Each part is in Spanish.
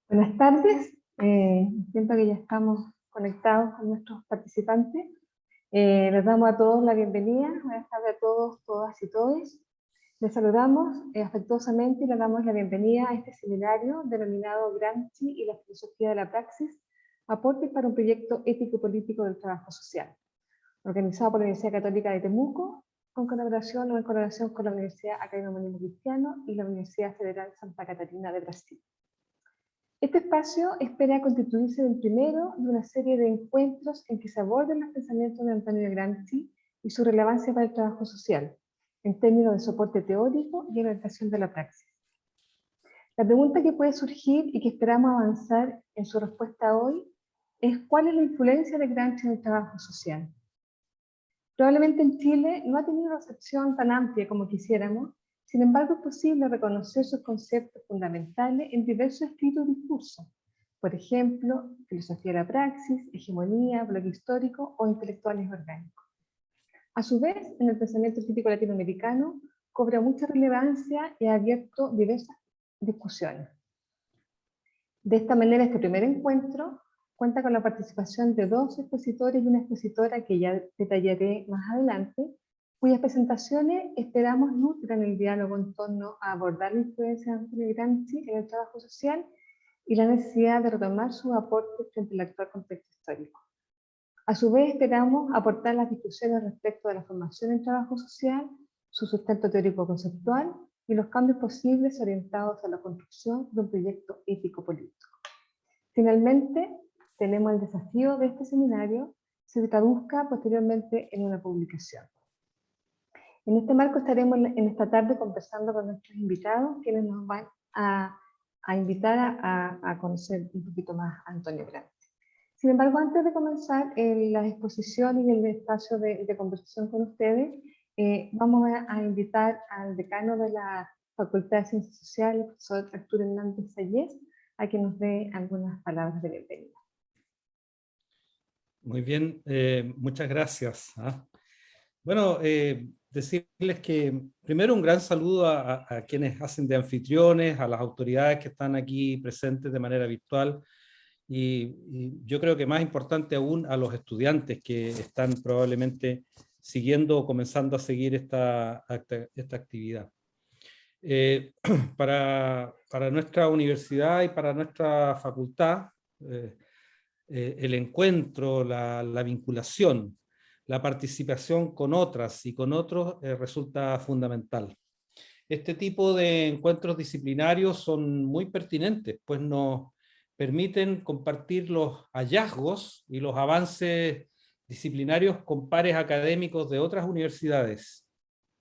Buenas tardes, siento que ya estamos conectados con nuestros participantes. Les damos a todos la bienvenida, buenas tardes a todos, todas y todes. Les saludamos afectuosamente y les damos la bienvenida a este seminario denominado Gramsci y la filosofía de la praxis, aportes para un proyecto ético-político del trabajo social, organizado por la Universidad Católica de Temuco, en colaboración con la Universidad Academia Humanismo Cristiano y la Universidad Federal Santa Catarina de Brasil. Este espacio espera constituirse en el primero de una serie de encuentros en que se aborden los pensamientos de Antonio Gramsci y su relevancia para el trabajo social, en términos de soporte teórico y orientación de la praxis. La pregunta que puede surgir y que esperamos avanzar en su respuesta hoy es ¿cuál es la influencia de Gramsci en el trabajo social? Probablemente en Chile no ha tenido una recepción tan amplia como quisiéramos. Sin embargo, es posible reconocer sus conceptos fundamentales en diversos escritos y discursos. Por ejemplo, filosofía de la praxis, hegemonía, bloque histórico o intelectuales orgánicos. A su vez, en el pensamiento crítico latinoamericano, cobra mucha relevancia y ha abierto diversas discusiones. De esta manera, este primer encuentro cuenta con la participación de dos expositores y una expositora que ya detallaré más adelante, cuyas presentaciones esperamos nutran el diálogo en torno a abordar la influencia de Antonio Gramsci en el trabajo social y la necesidad de retomar sus aportes frente al actual contexto histórico. A su vez, esperamos aportar las discusiones respecto de la formación en trabajo social, su sustento teórico-conceptual y los cambios posibles orientados a la construcción de un proyecto ético-político. Finalmente, tenemos el desafío de este seminario se traduzca posteriormente en una publicación. En este marco estaremos en esta tarde conversando con nuestros invitados, quienes nos van a invitar a conocer un poquito más a Antonio Gramsci. Sin embargo, antes de comenzar la exposición y el espacio de conversación con ustedes, vamos a invitar al decano de la Facultad de Ciencias Sociales, el profesor Arturo Hernández Sayés, a que nos dé algunas palabras de bienvenida. Muy bien, muchas gracias. Bueno, decirles que primero un gran saludo a quienes hacen de anfitriones, a las autoridades que están aquí presentes de manera virtual y yo creo que más importante aún a los estudiantes que están probablemente siguiendo o comenzando a seguir esta actividad. Para nuestra universidad y para nuestra facultad, el encuentro, la vinculación, la participación con otras y con otros resulta fundamental. Este tipo de encuentros disciplinarios son muy pertinentes, pues nos permiten compartir los hallazgos y los avances disciplinarios con pares académicos de otras universidades,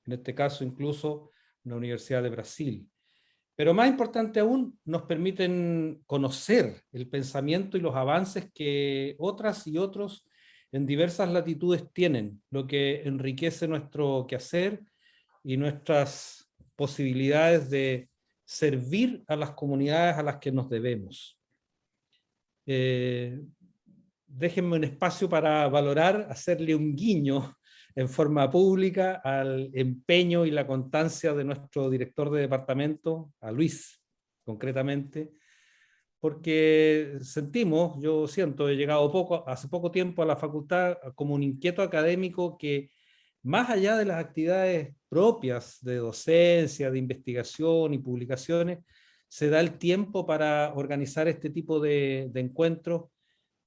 en este caso incluso la Universidad de Brasil. Pero más importante aún, nos permiten conocer el pensamiento y los avances que otras y otros en diversas latitudes tienen, lo que enriquece nuestro quehacer y nuestras posibilidades de servir a las comunidades a las que nos debemos. Déjenme un espacio para valorar, hacerle un guiño en forma pública al empeño y la constancia de nuestro director de departamento, a Luis, concretamente, porque sentimos, yo siento, he llegado hace poco tiempo a la facultad como un inquieto académico que, más allá de las actividades propias de docencia, de investigación y publicaciones, se da el tiempo para organizar este tipo de encuentros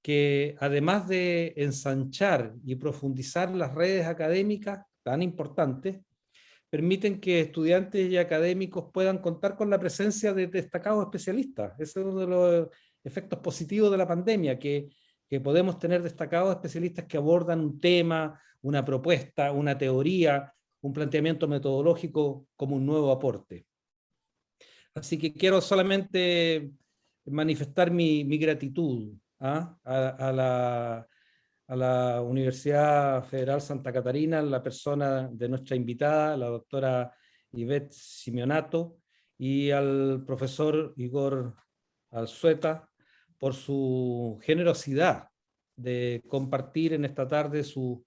que, además de ensanchar y profundizar las redes académicas tan importantes, permiten que estudiantes y académicos puedan contar con la presencia de destacados especialistas. Ese es uno de los efectos positivos de la pandemia, que podemos tener destacados especialistas que abordan un tema, una propuesta, una teoría, un planteamiento metodológico como un nuevo aporte. Así que quiero solamente manifestar mi gratitud a la Universidad Federal Santa Catarina, en la persona de nuestra invitada, la doctora Ivette Simeonato, y al profesor Igor Alzueta, por su generosidad de compartir en esta tarde sus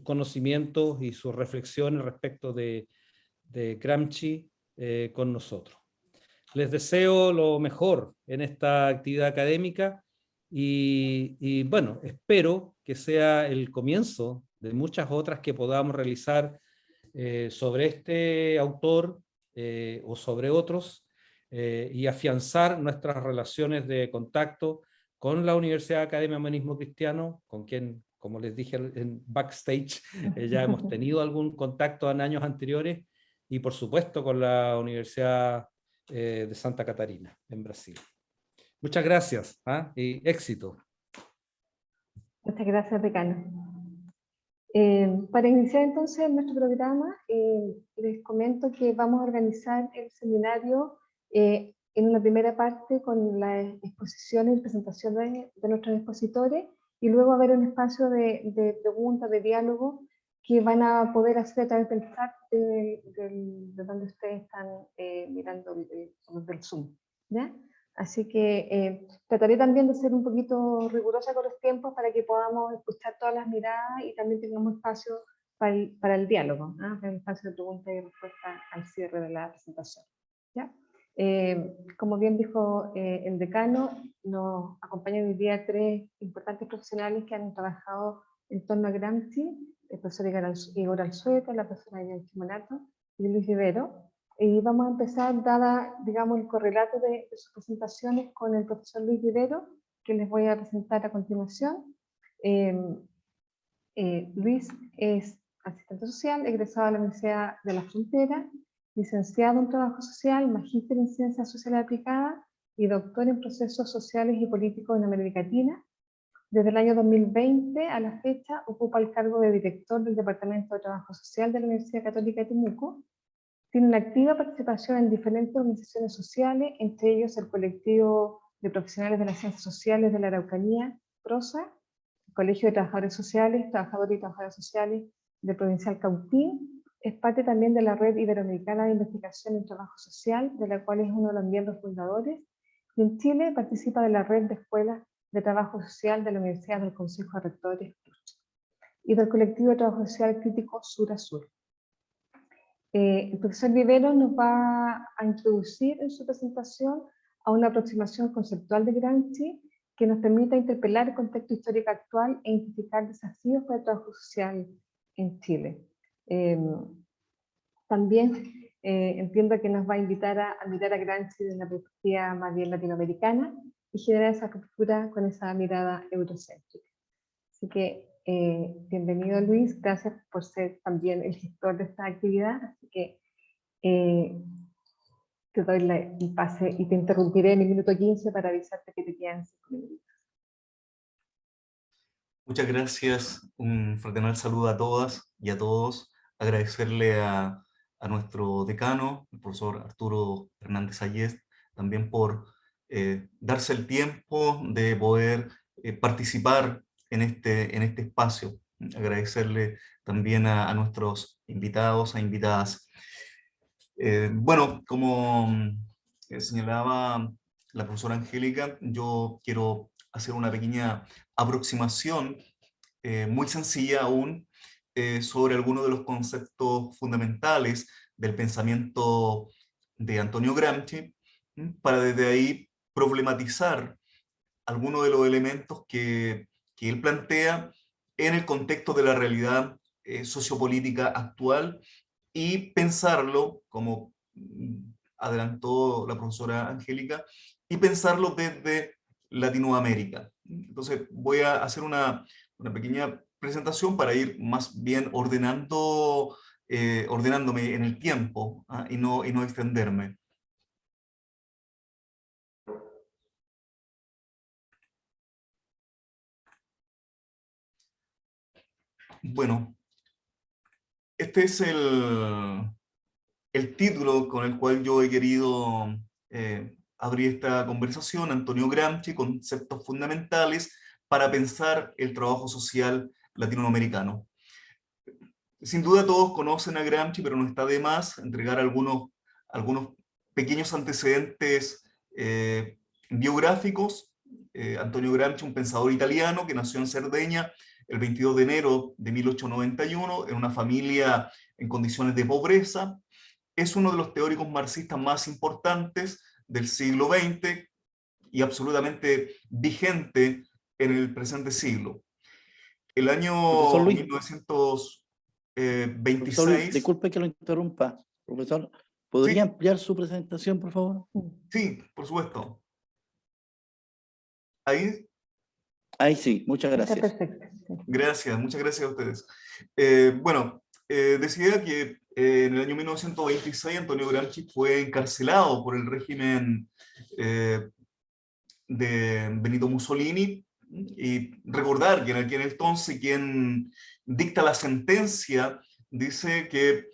conocimientos y sus reflexiones respecto de Gramsci con nosotros. les deseo lo mejor en esta actividad académica y bueno, espero que sea el comienzo de muchas otras que podamos realizar sobre este autor o sobre otros, y afianzar nuestras relaciones de contacto con la Universidad Academia Humanismo Cristiano, con quien, como les dije en backstage, ya hemos tenido algún contacto en años anteriores, y por supuesto con la Universidad de Santa Catarina, en Brasil. Muchas gracias, y éxito. Muchas gracias, decano. Para iniciar entonces nuestro programa, les comento que vamos a organizar el seminario en una primera parte con las exposiciones y presentaciones de nuestros expositores, y luego haber un espacio de preguntas, de diálogo, que van a poder hacer a través del chat de donde ustedes están mirando del Zoom, ¿ya? Así que trataré también de ser un poquito rigurosa con los tiempos para que podamos escuchar todas las miradas y también tengamos espacio para el diálogo, para el espacio de preguntas y respuestas al cierre de la presentación, ¿ya? Como bien dijo el decano, nos acompañan hoy día tres importantes profesionales que han trabajado en torno a Gramsci: el profesor Igor Alzueta, la profesora Yanchi Monato y Luis Rivero. Y vamos a empezar, dada, digamos, el correlato de sus presentaciones, con el profesor Luis Rivero, que les voy a presentar a continuación. Luis es asistente social, egresado de la Universidad de la Frontera, licenciado en Trabajo Social, magíster en Ciencias Sociales Aplicadas y doctor en Procesos Sociales y Políticos en América Latina. Desde el año 2020 a la fecha ocupa el cargo de director del Departamento de Trabajo Social de la Universidad Católica de Temuco. Tiene una activa participación en diferentes organizaciones sociales, entre ellos el colectivo de profesionales de las ciencias sociales de la Araucanía, PROSA, el Colegio de Trabajadores Sociales, Trabajadores y Trabajadoras Sociales de Provincial Cautín. Es parte también de la Red Iberoamericana de Investigación en Trabajo Social, de la cual es uno de los miembros fundadores. Y en Chile participa de la Red de Escuelas de Trabajo Social de la Universidad del Consejo de Rectores y del colectivo de trabajo social crítico Sur a Sur. El profesor Rivero nos va a introducir en su presentación a una aproximación conceptual de Gramsci que nos permita interpelar el contexto histórico actual e identificar desafíos para el trabajo social en Chile. También entiendo que nos va a invitar a mirar a Gramsci desde una perspectiva más bien latinoamericana y generar esa captura con esa mirada eurocéntrica. Así que bienvenido, Luis, gracias por ser también el gestor de esta actividad, así que te doy el pase y te interrumpiré en el minuto 15 para avisarte que te quedan 5 minutos. Muchas gracias, un fraternal saludo a todas y a todos, agradecerle a nuestro decano, el profesor Arturo Hernández Ayest, también por darse el tiempo de poder participar en este espacio. Agradecerle también a nuestros invitados, a invitadas. Bueno, como señalaba la profesora Angélica, yo quiero hacer una pequeña aproximación muy sencilla aún sobre algunos de los conceptos fundamentales del pensamiento de Antonio Gramsci, para desde ahí problematizar algunos de los elementos que él plantea en el contexto de la realidad sociopolítica actual y pensarlo, como adelantó la profesora Angélica, y pensarlo desde Latinoamérica. Entonces voy a hacer una pequeña presentación para ir más bien ordenándome en el tiempo, y no extenderme. Bueno, este es el título con el cual yo he querido abrir esta conversación: Antonio Gramsci, conceptos fundamentales para pensar el trabajo social latinoamericano. Sin duda todos conocen a Gramsci, pero no está de más entregar algunos pequeños antecedentes biográficos. Antonio Gramsci, un pensador italiano que nació en Cerdeña el 22 de enero de 1891 en una familia en condiciones de pobreza. Es uno de los teóricos marxistas más importantes del siglo XX y absolutamente vigente en el presente siglo. El año Profesor Luis. 1926... Profesor Luis, disculpe que lo interrumpa. Profesor, ¿podría Sí. ampliar su presentación, por favor? Sí, por supuesto. Ahí. Ahí sí, muchas Está gracias. perfecto. Sí. Gracias, muchas gracias a ustedes. Bueno, decía que en el año 1926 Antonio Gramsci fue encarcelado por el régimen de Benito Mussolini, y recordar que en aquel entonces quien dicta la sentencia dice que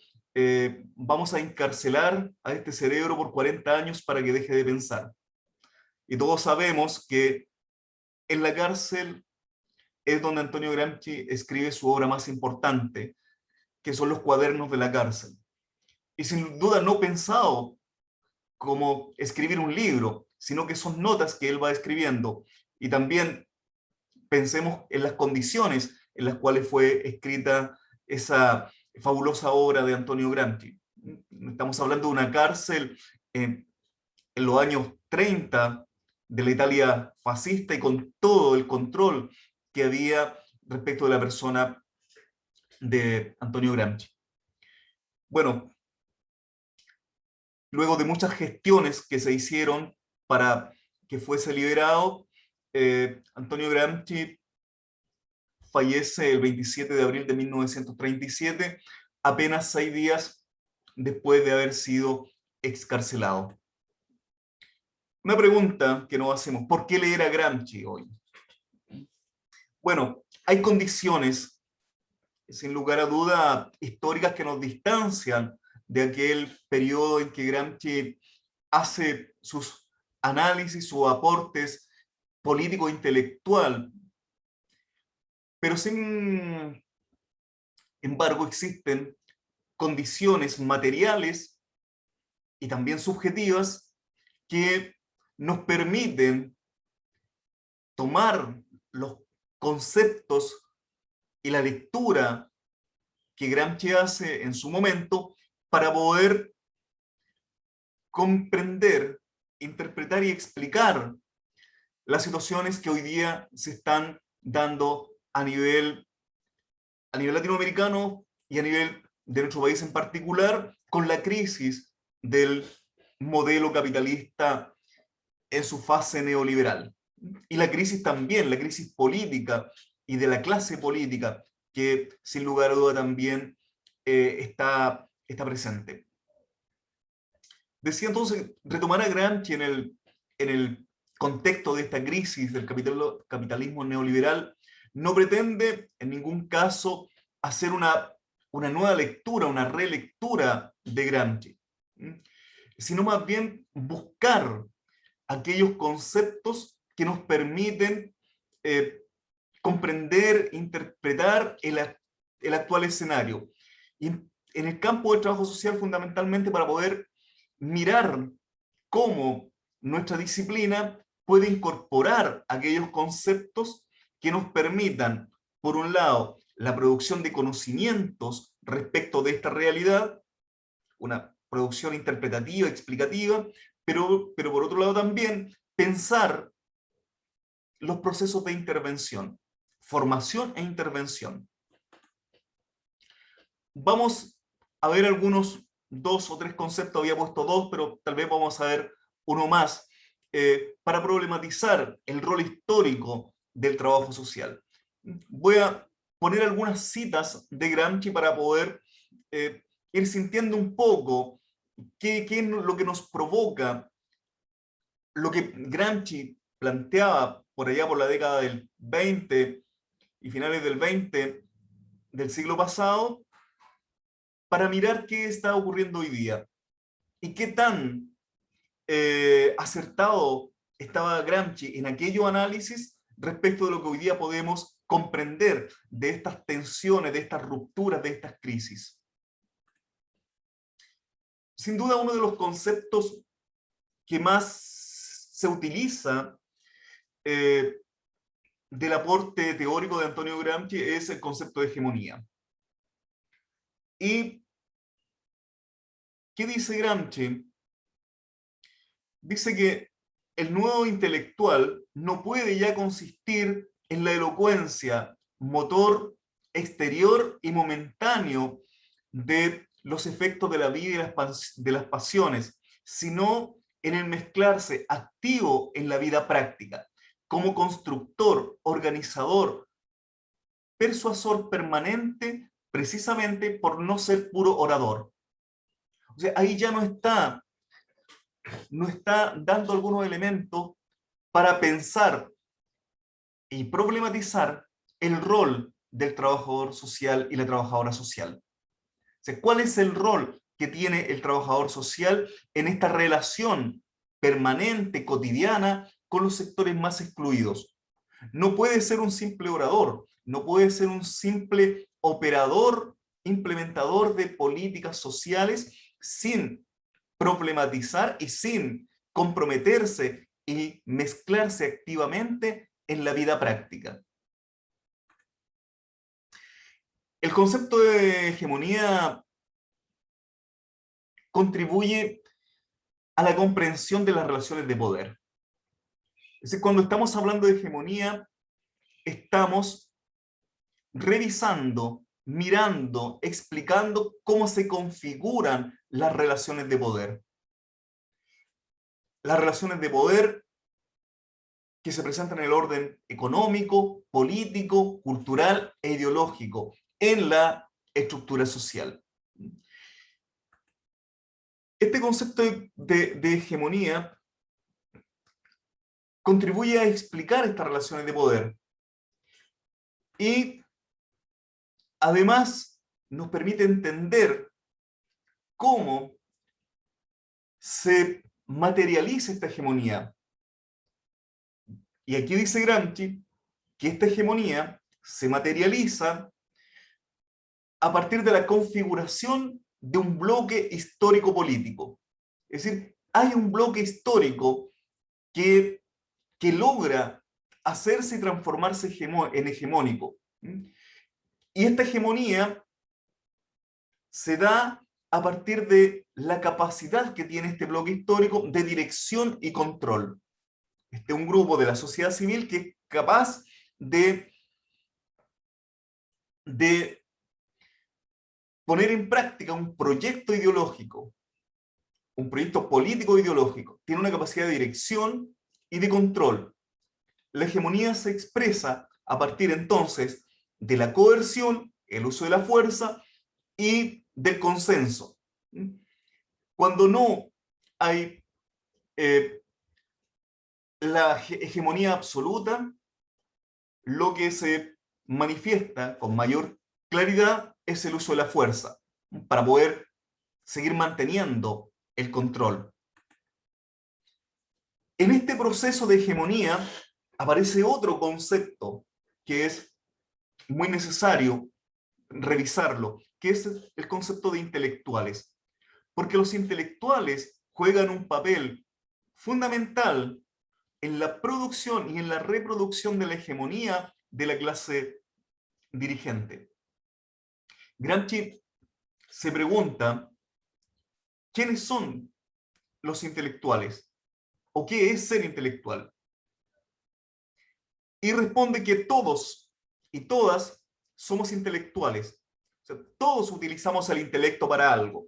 vamos a encarcelar a este cerebro por 40 años para que deje de pensar. Y todos sabemos que en la cárcel es donde Antonio Gramsci escribe su obra más importante, que son los cuadernos de la cárcel. Y sin duda no pensado como escribir un libro, sino que son notas que él va escribiendo. Y también pensemos en las condiciones en las cuales fue escrita esa fabulosa obra de Antonio Gramsci. Estamos hablando de una cárcel en los años 30 de la Italia fascista y con todo el control que había respecto de la persona de Antonio Gramsci. Bueno, luego de muchas gestiones que se hicieron para que fuese liberado, Antonio Gramsci fallece el 27 de abril de 1937, apenas 6 días después de haber sido excarcelado. Una pregunta que nos hacemos: ¿por qué leer a Gramsci hoy? Bueno, hay condiciones, sin lugar a duda, históricas que nos distancian de aquel periodo en que Gramsci hace sus análisis, sus aportes político-intelectual. Pero sin embargo existen condiciones materiales y también subjetivas que nos permiten tomar los conceptos y la lectura que Gramsci hace en su momento para poder comprender, interpretar y explicar las situaciones que hoy día se están dando a nivel latinoamericano y a nivel de nuestro país en particular, con la crisis del modelo capitalista en su fase neoliberal. Y la crisis también, la crisis política y de la clase política, que sin lugar a duda también está presente. Decía entonces, retomar a Gramsci en el contexto de esta crisis del capitalismo neoliberal no pretende en ningún caso hacer una nueva lectura, una relectura de Gramsci, sino más bien buscar aquellos conceptos que nos permiten comprender, interpretar el actual escenario. Y en el campo del trabajo social, fundamentalmente para poder mirar cómo nuestra disciplina puede incorporar aquellos conceptos que nos permitan, por un lado, la producción de conocimientos respecto de esta realidad, una producción interpretativa, explicativa, pero por otro lado también pensar los procesos de intervención, formación e intervención. Vamos a ver algunos 2 o 3 conceptos, había puesto 2, pero tal vez vamos a ver uno más, para problematizar el rol histórico del trabajo social. Voy a poner algunas citas de Gramsci para poder ir sintiendo un poco qué es lo que nos provoca, lo que Gramsci planteaba por allá por la década del 20 y finales del 20 del siglo pasado, para mirar qué está ocurriendo hoy día y qué tan acertado estaba Gramsci en aquello análisis respecto de lo que hoy día podemos comprender de estas tensiones, de estas rupturas, de estas crisis. Sin duda, uno de los conceptos que más se utiliza del aporte teórico de Antonio Gramsci es el concepto de hegemonía. ¿Y qué dice Gramsci? dice que el nuevo intelectual no puede ya consistir en la elocuencia, motor exterior y momentáneo de los efectos de la vida y de las pasiones, sino en el mezclarse activo en la vida práctica, como constructor, organizador, persuasor permanente, precisamente por no ser puro orador. O sea, ahí ya no está dando algunos elementos para pensar y problematizar el rol del trabajador social y la trabajadora social. O sea, ¿cuál es el rol que tiene el trabajador social en esta relación permanente, cotidiana, con los sectores más excluidos? No puede ser un simple orador, no puede ser un simple operador, implementador de políticas sociales sin problematizar y sin comprometerse y mezclarse activamente en la vida práctica. El concepto de hegemonía contribuye a la comprensión de las relaciones de poder. Es decir, cuando estamos hablando de hegemonía, estamos revisando, mirando, explicando cómo se configuran las relaciones de poder. Las relaciones de poder que se presentan en el orden económico, político, cultural e ideológico en la estructura social. Este concepto de hegemonía contribuye a explicar estas relaciones de poder y además nos permite entender cómo se materializa esta hegemonía. Y aquí dice Gramsci que esta hegemonía se materializa a partir de la configuración de un bloque histórico-político. Es decir, hay un bloque histórico que logra hacerse y transformarse en hegemónico. Y esta hegemonía se da a partir de la capacidad que tiene este bloque histórico de dirección y control. Este es un grupo de la sociedad civil que es capaz de poner en práctica un proyecto ideológico, un proyecto político ideológico. Tiene una capacidad de dirección y de control. La hegemonía se expresa a partir entonces de la coerción, el uso de la fuerza y del consenso. Cuando no hay la hegemonía absoluta, lo que se manifiesta con mayor claridad es el uso de la fuerza para poder seguir manteniendo el control. En este proceso de hegemonía aparece otro concepto que es muy necesario revisarlo, que es el concepto de intelectuales. Porque los intelectuales juegan un papel fundamental en la producción y en la reproducción de la hegemonía de la clase dirigente. Gramsci se pregunta, ¿quiénes son los intelectuales? ¿O qué es ser intelectual? Y responde que todos y todas somos intelectuales. O sea, todos utilizamos el intelecto para algo.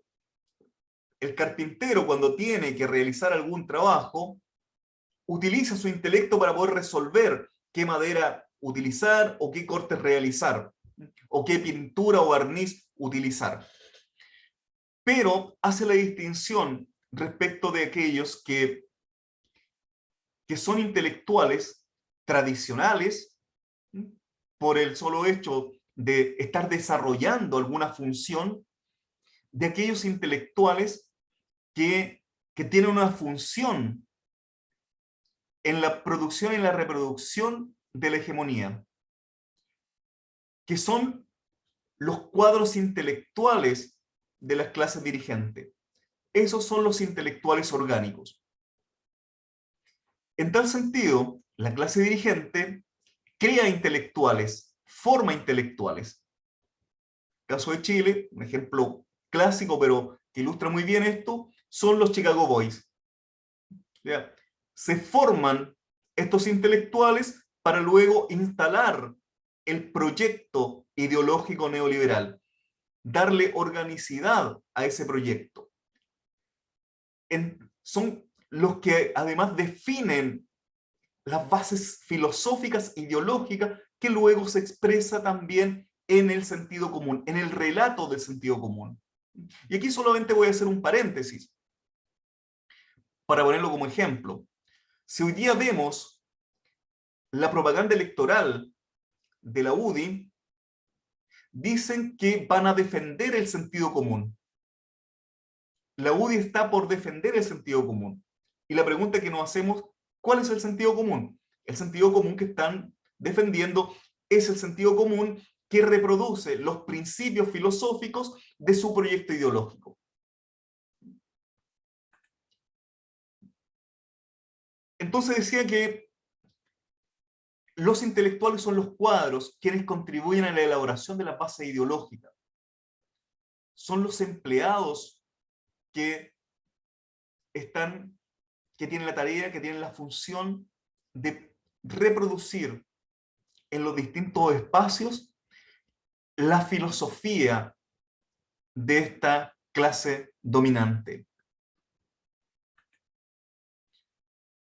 El carpintero, cuando tiene que realizar algún trabajo, utiliza su intelecto para poder resolver qué madera utilizar o qué cortes realizar, o qué pintura o barniz utilizar. Pero hace la distinción respecto de aquellos que son intelectuales tradicionales por el solo hecho de estar desarrollando alguna función, de aquellos intelectuales que tienen una función en la producción y la reproducción de la hegemonía, que son los cuadros intelectuales de las clases dirigentes. Esos son los intelectuales orgánicos. En tal sentido, la clase dirigente crea intelectuales, forma intelectuales. En el caso de Chile, un ejemplo clásico, pero que ilustra muy bien esto, son los Chicago Boys. ¿ya? Se forman estos intelectuales para luego instalar el proyecto ideológico neoliberal, darle organicidad a ese proyecto. Son los que además definen las bases filosóficas, ideológicas, que luego se expresa también en el sentido común, en el relato del sentido común. Y aquí solamente voy a hacer un paréntesis para ponerlo como ejemplo. Si hoy día vemos la propaganda electoral de la UDI, dicen que van a defender el sentido común. La UDI está por defender el sentido común. Y la pregunta que nos hacemos, ¿cuál es el sentido común? El sentido común que están defendiendo es el sentido común que reproduce los principios filosóficos de su proyecto ideológico. Entonces decía que los intelectuales son los cuadros quienes contribuyen a la elaboración de la base ideológica. Son los empleados que tienen la tarea, que tienen la función de reproducir en los distintos espacios la filosofía de esta clase dominante.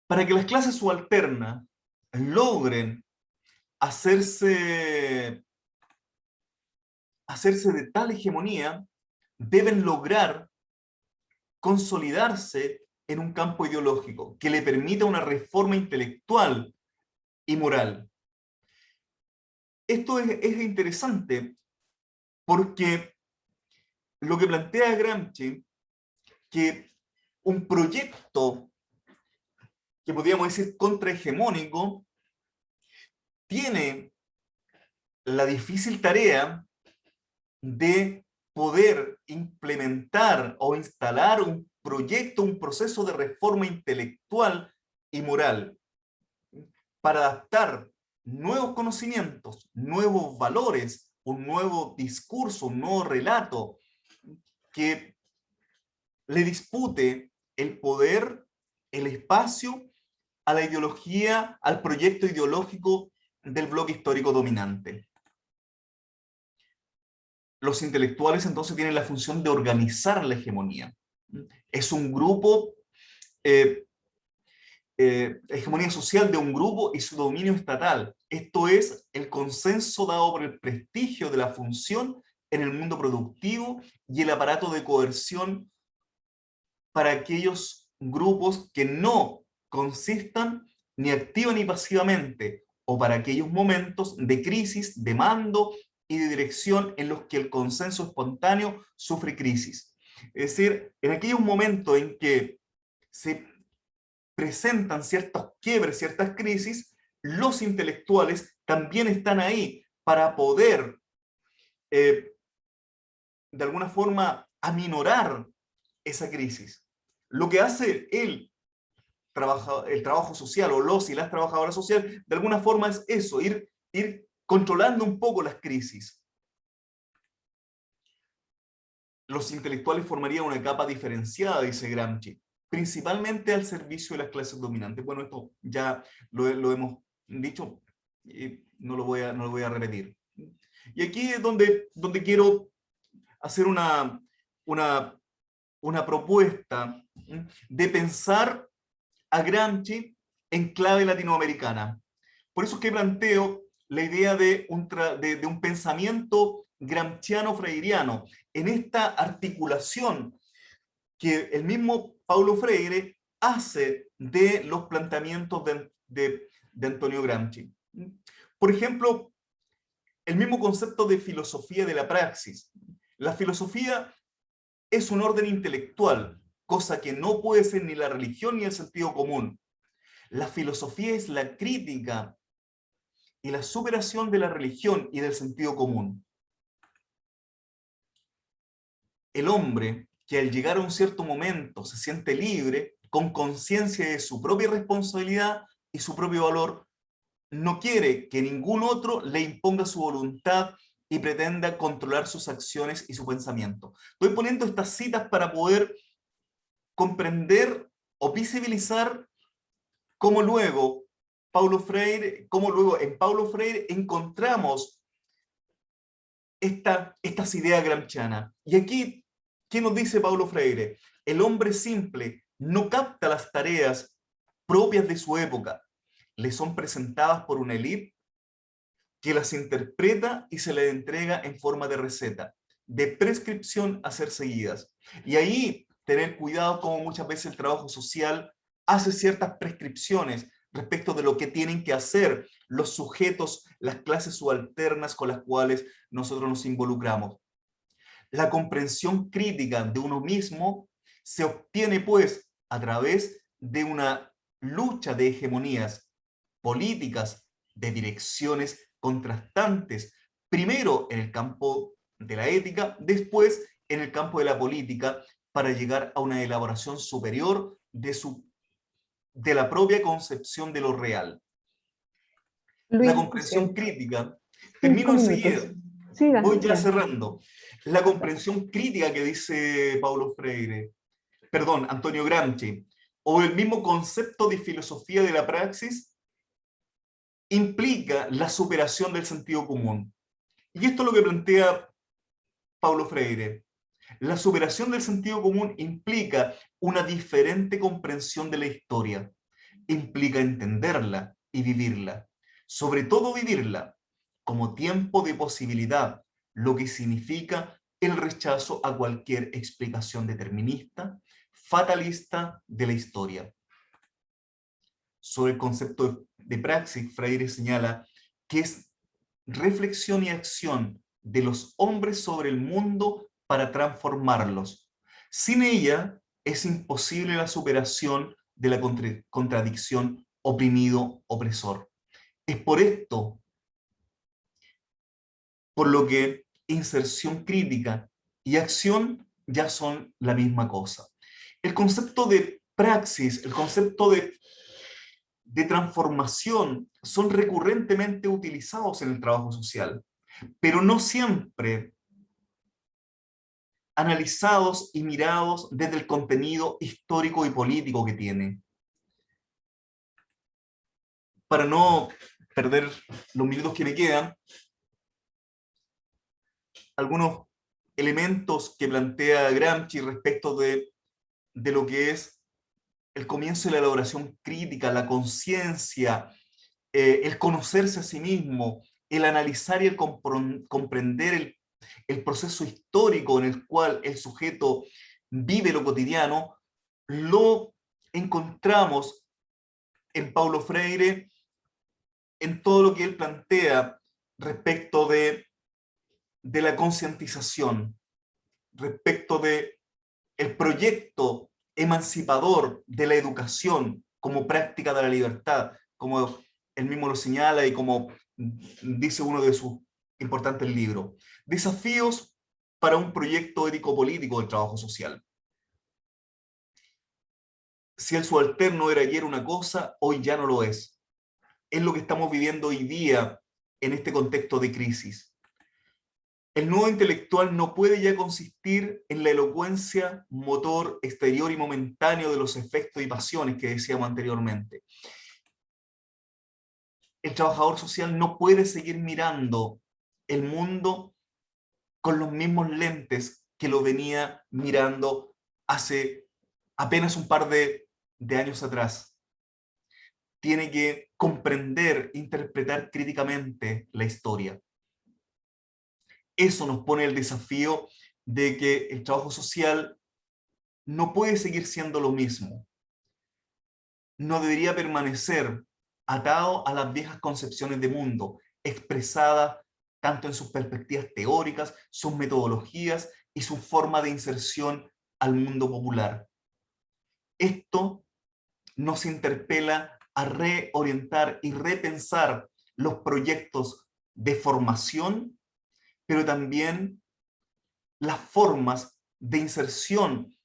Para que las clases subalternas logren hacerse de tal hegemonía, deben lograr consolidarse en un campo ideológico que le permita una reforma intelectual y moral. Esto es interesante porque lo que plantea Gramsci, que un proyecto que podríamos decir contrahegemónico, tiene la difícil tarea de poder implementar o instalar un proyecto, un proceso de reforma intelectual y moral para adaptar nuevos conocimientos, nuevos valores, un nuevo discurso, un nuevo relato que le dispute el poder, el espacio a la ideología, al proyecto ideológico del bloque histórico dominante. Los intelectuales entonces tienen la función de organizar la hegemonía. Es un grupo, hegemonía social de un grupo y su dominio estatal. Esto es el consenso dado por el prestigio de la función en el mundo productivo y el aparato de coerción para aquellos grupos que no consistan ni activa ni pasivamente, o para aquellos momentos de crisis, de mando y de dirección en los que el consenso espontáneo sufre crisis. Es decir, en aquellos momentos en que se presentan ciertos quiebres, ciertas crisis, los intelectuales también están ahí para poder, de alguna forma, aminorar esa crisis. Lo que hace el trabajo social o los y las trabajadoras sociales, de alguna forma es eso, ir controlando un poco las crisis. Los intelectuales formarían una capa diferenciada, dice Gramsci, principalmente al servicio de las clases dominantes. Bueno, esto ya lo hemos dicho y no lo voy a repetir. Y aquí es donde quiero hacer una propuesta de pensar a Gramsci en clave latinoamericana. Por eso es que planteo la idea de un pensamiento gramsciano-freiriano, en esta articulación que el mismo Paulo Freire hace de los planteamientos de Antonio Gramsci. Por ejemplo, el mismo concepto de filosofía de la praxis. La filosofía es un orden intelectual, cosa que no puede ser ni la religión ni el sentido común. La filosofía es la crítica y la superación de la religión y del sentido común. El hombre que al llegar a un cierto momento se siente libre, con conciencia de su propia responsabilidad y su propio valor, no quiere que ningún otro le imponga su voluntad y pretenda controlar sus acciones y su pensamiento. Estoy poniendo estas citas para poder comprender o visibilizar cómo luego en Paulo Freire encontramos estas ideas gramscianas. Y aquí, ¿qué nos dice Paulo Freire? El hombre simple no capta las tareas propias de su época. Le son presentadas por una élite que las interpreta y se les entrega en forma de receta, de prescripción a ser seguidas. Y ahí tener cuidado como muchas veces el trabajo social hace ciertas prescripciones respecto de lo que tienen que hacer los sujetos, las clases subalternas con las cuales nosotros nos involucramos. La comprensión crítica de uno mismo se obtiene pues a través de una lucha de hegemonías políticas, de direcciones contrastantes, primero en el campo de la ética, después en el campo de la política, para llegar a una elaboración superior de la propia concepción de lo real. Luis, La comprensión sí. crítica, 5 termino minutos. enseguida, Sí, dale, voy ya ya. cerrando. La comprensión crítica que dice Paulo Freire, perdón, Antonio Gramsci, o el mismo concepto de filosofía de la praxis, implica la superación del sentido común. Y esto es lo que plantea Paulo Freire. La superación del sentido común implica una diferente comprensión de la historia. Implica entenderla y vivirla. Sobre todo vivirla como tiempo de posibilidad, lo que significa el rechazo a cualquier explicación determinista, fatalista de la historia. Sobre el concepto de praxis, Freire señala que es reflexión y acción de los hombres sobre el mundo para transformarlos. Sin ella es imposible la superación de la contradicción oprimido-opresor. Es por esto por lo que inserción crítica y acción ya son la misma cosa. El concepto de praxis, el concepto de transformación son recurrentemente utilizados en el trabajo social, pero no siempre analizados y mirados desde el contenido histórico y político que tiene. Para no perder los minutos que me quedan, algunos elementos que plantea Gramsci respecto de lo que es el comienzo de la elaboración crítica, la conciencia, el conocerse a sí mismo, el analizar y el comprender el proceso histórico en el cual el sujeto vive lo cotidiano, lo encontramos en Paulo Freire, en todo lo que él plantea respecto de la concientización, respecto de el proyecto emancipador de la educación como práctica de la libertad, como él mismo lo señala y como dice uno de sus importantes libros. Desafíos para un proyecto ético-político del trabajo social. Si el subalterno era ayer una cosa, hoy ya no lo es. Es lo que estamos viviendo hoy día en este contexto de crisis. El nuevo intelectual no puede ya consistir en la elocuencia, motor, exterior y momentáneo de los efectos y pasiones que decíamos anteriormente. El trabajador social no puede seguir mirando el mundo con los mismos lentes que lo venía mirando hace apenas un par de años atrás. Tiene que comprender, interpretar críticamente la historia. Eso nos pone el desafío de que el trabajo social no puede seguir siendo lo mismo. No debería permanecer atado a las viejas concepciones de mundo, expresadas tanto en sus perspectivas teóricas, sus metodologías y su forma de inserción al mundo popular. Esto nos interpela a reorientar y repensar los proyectos de formación, pero también las formas de inserción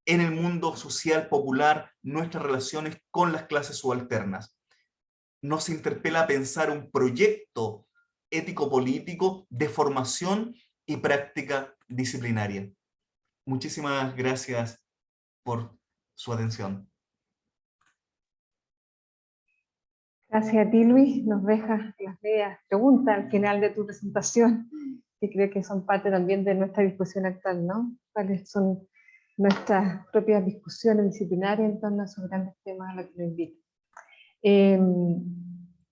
en el mundo social popular, nuestras relaciones con las clases subalternas. Nos interpela a pensar un proyecto ético-político de formación y práctica disciplinaria. Muchísimas gracias por su atención. Gracias a ti, Luis. Nos dejas las medias preguntas al final de tu presentación, que creo que son parte también de nuestra discusión actual, ¿no? ¿Cuáles son nuestras propias discusiones disciplinarias en torno a esos grandes temas a los que nos invitan?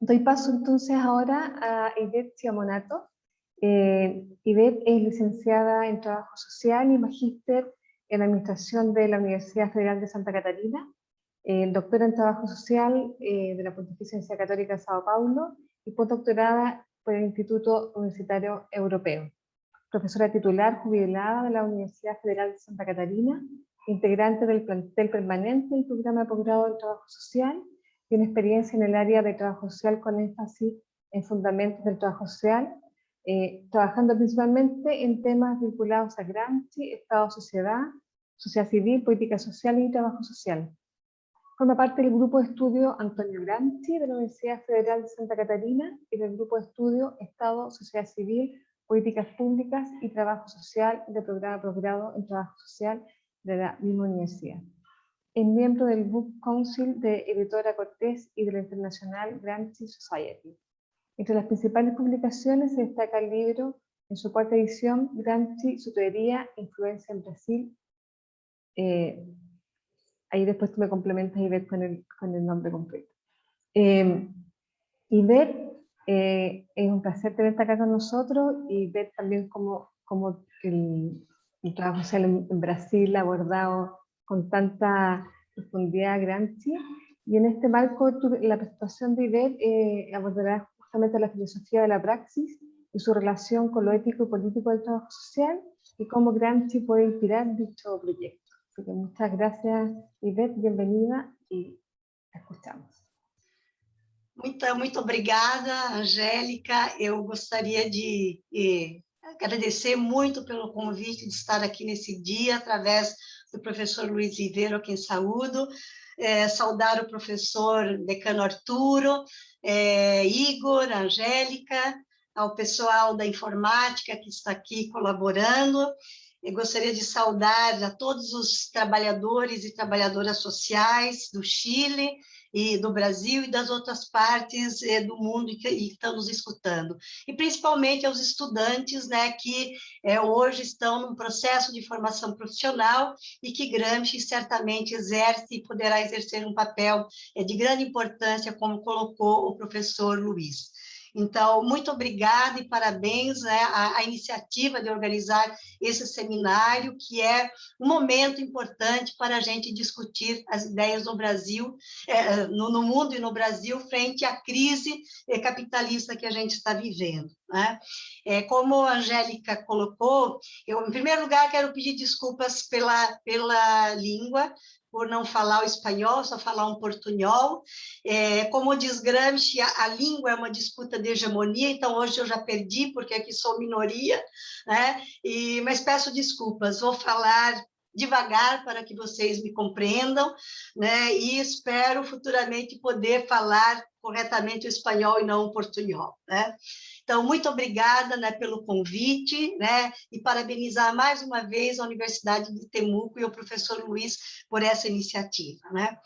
Doy paso entonces ahora a Ivette Chiamonato. Ivette es licenciada en Trabajo Social y magíster en Administración de la Universidad Federal de Santa Catarina, doctora en Trabajo Social de la Pontificia Universidad Católica de Sao Paulo y postdoctorada por el Instituto Universitario Europeo. Profesora titular jubilada de la Universidad Federal de Santa Catarina, integrante del plantel permanente del programa de posgrado en Trabajo Social, tiene experiencia en el área de trabajo social con énfasis en fundamentos del trabajo social, trabajando principalmente en temas vinculados a Gramsci, Estado-Sociedad, sociedad civil, política social y trabajo social. Forma parte del grupo de estudio Antonio Gramsci de la Universidad Federal de Santa Catarina y del grupo de estudio Estado, sociedad civil, políticas públicas y trabajo social del programa de posgrado en trabajo social de la misma universidad. Es miembro del Book Council de Editora Cortés y de la International Gramsci Society. Entre las principales publicaciones se destaca el libro, en su cuarta edición, Gramsci, su teoría, influencia en Brasil. Ahí después tú me complementas, Ivette, con el nombre completo. Ivette, es un placer tenerte acá con nosotros, y ver también cómo el trabajo social en Brasil abordado con tanta profundidad Gramsci. Y en este marco, la presentación de Ivette abordará justamente la filosofía de la praxis y su relación con lo ético y político del trabajo social y cómo Gramsci puede inspirar dicho proyecto. Así que muchas gracias, Ivette, bienvenida y te escuchamos. Muito obrigada, Angélica. Eu gostaria de agradecer muito pelo convite de estar aqui nesse dia, através do professor Luiz Ribeiro, a quem saúdo. Saudar o professor decano Arturo, Igor, Angélica, ao pessoal da informática que está aqui colaborando. Eu gostaria de saudar a todos os trabalhadores e trabalhadoras sociais do Chile e do Brasil e das outras partes do mundo que estão nos escutando. E principalmente aos estudantes, né, que hoje estão num processo de formação profissional e que Gramsci certamente exerce e poderá exercer um papel de grande importância, como colocou o professor Luiz. Então, muito obrigada e parabéns, né, à iniciativa de organizar esse seminário, que é um momento importante para a gente discutir as ideias no Brasil, no mundo e no Brasil, frente à crise capitalista que a gente está vivendo, né? Como a Angélica colocou, eu, em primeiro lugar, quero pedir desculpas pela língua, por não falar o espanhol, só falar um portunhol. Como diz Gramsci, a língua é uma disputa de hegemonia, então hoje eu já perdi, porque aqui sou minoria, né? Mas peço desculpas, vou falar devagar para que vocês me compreendam, né? E espero futuramente poder falar corretamente o espanhol e não o portunhol, né? Então, muito obrigada, né, pelo convite, né, e parabenizar mais uma vez a Universidade de Temuco e o professor Luiz por essa iniciativa, né?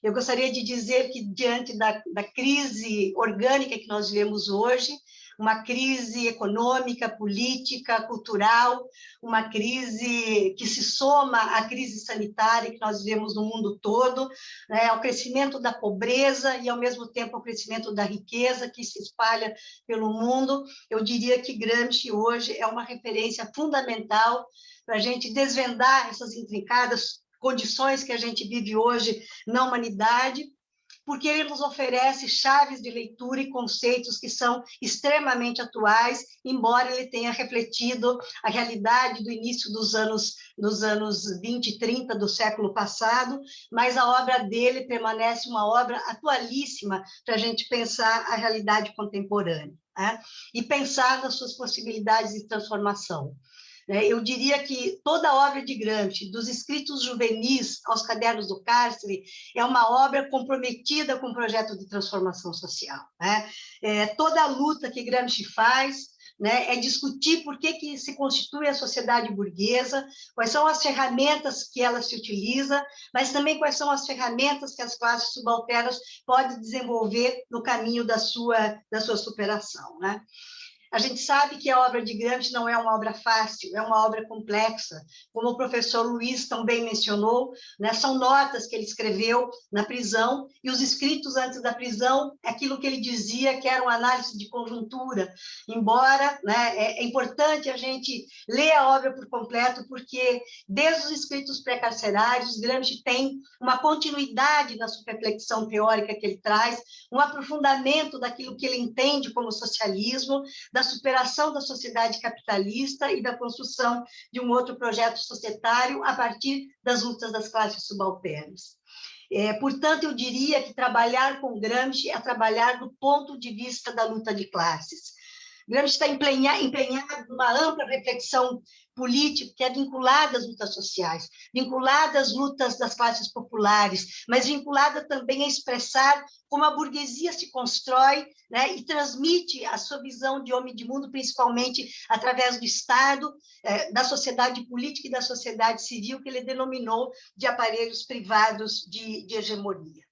Eu gostaria de dizer que, diante da crise orgânica que nós vivemos hoje, uma crise econômica, política, cultural, uma crise que se soma à crise sanitária que nós vivemos no mundo todo, né, ao crescimento da pobreza e, ao mesmo tempo, ao crescimento da riqueza que se espalha pelo mundo. Eu diria que Gramsci hoje é uma referência fundamental para a gente desvendar essas intrincadas condições que a gente vive hoje na humanidade, porque ele nos oferece chaves de leitura e conceitos que são extremamente atuais, embora ele tenha refletido a realidade do início dos anos 20 e 30 do século passado, mas a obra dele permanece uma obra atualíssima para a gente pensar a realidade contemporânea, né? E pensar nas suas possibilidades de transformação. Eu diria que toda a obra de Gramsci, dos escritos juvenis aos cadernos do cárcere, é uma obra comprometida com o projeto de transformação social, né? Toda a luta que Gramsci faz, né, é discutir por que se constitui a sociedade burguesa, quais são as ferramentas que ela se utiliza, mas também quais são as ferramentas que as classes subalternas podem desenvolver no caminho da sua superação, né? A gente sabe que a obra de Gramsci não é uma obra fácil, é uma obra complexa, como o professor Luiz também mencionou, né? São notas que ele escreveu na prisão, e os escritos antes da prisão, aquilo que ele dizia que era uma análise de conjuntura, embora, né, é importante a gente ler a obra por completo, porque desde os escritos pré-carcerários, Gramsci tem uma continuidade na sua reflexão teórica que ele traz, um aprofundamento daquilo que ele entende como socialismo, da superação da sociedade capitalista e da construção de um outro projeto societário a partir das lutas das classes subalternas. Portanto, eu diria que trabalhar com Gramsci é trabalhar do ponto de vista da luta de classes. Gramsci está empenhado numa ampla reflexão política que é vinculada às lutas sociais, vinculada às lutas das classes populares, mas vinculada também a expressar como a burguesia se constrói, né, e transmite a sua visão de homem de mundo, principalmente através do Estado, da sociedade política e da sociedade civil, que ele denominou de aparelhos privados de hegemonia.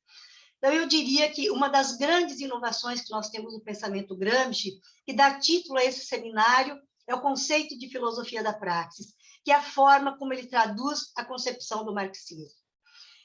Então, eu diria que uma das grandes inovações que nós temos no pensamento Gramsci, que dá título a esse seminário, é o conceito de filosofia da praxis, que é a forma como ele traduz a concepção do marxismo.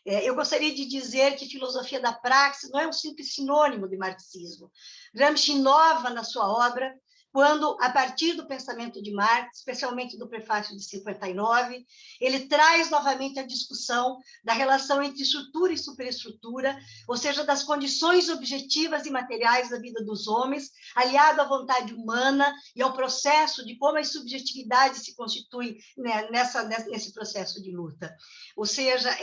Eu gostaria de dizer que filosofia da praxis não é um simples sinônimo de marxismo. Gramsci inova na sua obra quando, a partir do pensamento de Marx, especialmente do prefácio de 59, ele traz novamente a discussão da relação entre estrutura e superestrutura, ou seja, das condições objetivas e materiais da vida dos homens, aliado à vontade humana e ao processo de como as subjetividades se constituem, né, nesse processo de luta. Ou seja,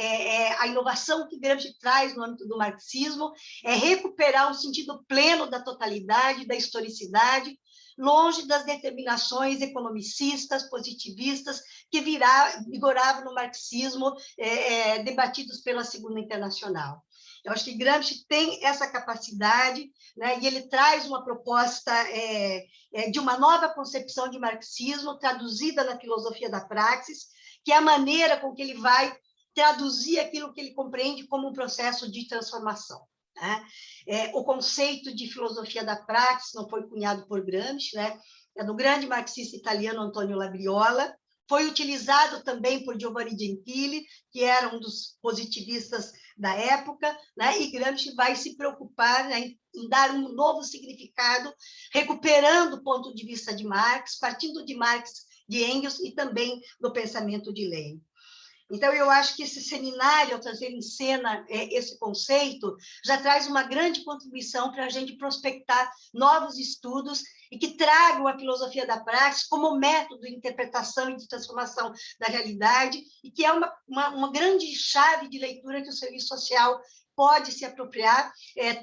a inovação que Gramsci traz no âmbito do marxismo é recuperar um sentido pleno da totalidade, da historicidade, longe das determinações economicistas, positivistas, que vigoravam no marxismo, debatidos pela Segunda Internacional. Eu acho que Gramsci tem essa capacidade, né, e ele traz uma proposta de uma nova concepção de marxismo, traduzida na filosofia da praxis, que é a maneira com que ele vai traduzir aquilo que ele compreende como um processo de transformação. Né? O conceito de filosofia da praxis não foi cunhado por Gramsci, né? É do grande marxista italiano Antonio Labriola, foi utilizado também por Giovanni Gentili, que era um dos positivistas da época, né? E Gramsci vai se preocupar, né, em dar um novo significado, recuperando o ponto de vista de Marx, partindo de Marx, de Engels e também do pensamento de Lenin. Então, eu acho que esse seminário, ao trazer em cena esse conceito, já traz uma grande contribuição para a gente prospectar novos estudos e que tragam a filosofia da praxis como método de interpretação e de transformação da realidade, e que é uma grande chave de leitura que o serviço social pode se apropriar,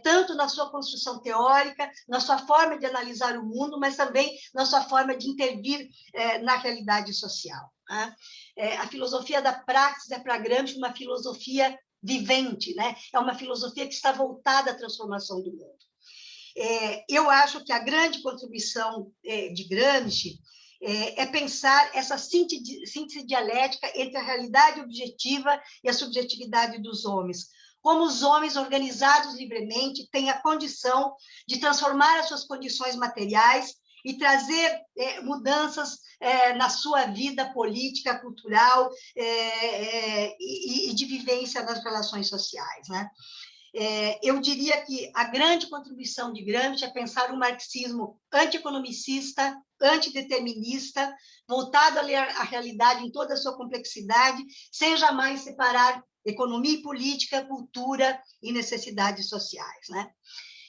tanto na sua construção teórica, na sua forma de analisar o mundo, mas também na sua forma de intervir na realidade social. Né? A filosofia da praxis é, para Gramsci, uma filosofia vivente, né? É uma filosofia que está voltada à transformação do mundo. Eu acho que a grande contribuição de Gramsci é pensar essa síntese dialética entre a realidade objetiva e a subjetividade dos homens. Como os homens organizados livremente têm a condição de transformar as suas condições materiais e trazer mudanças na sua vida política, cultural e de vivência nas relações sociais, né? Eu diria que a grande contribuição de Gramsci é pensar um marxismo antieconomicista, antideterminista, voltado a ler a realidade em toda a sua complexidade, sem jamais separar economia e política, cultura e necessidades sociais, né?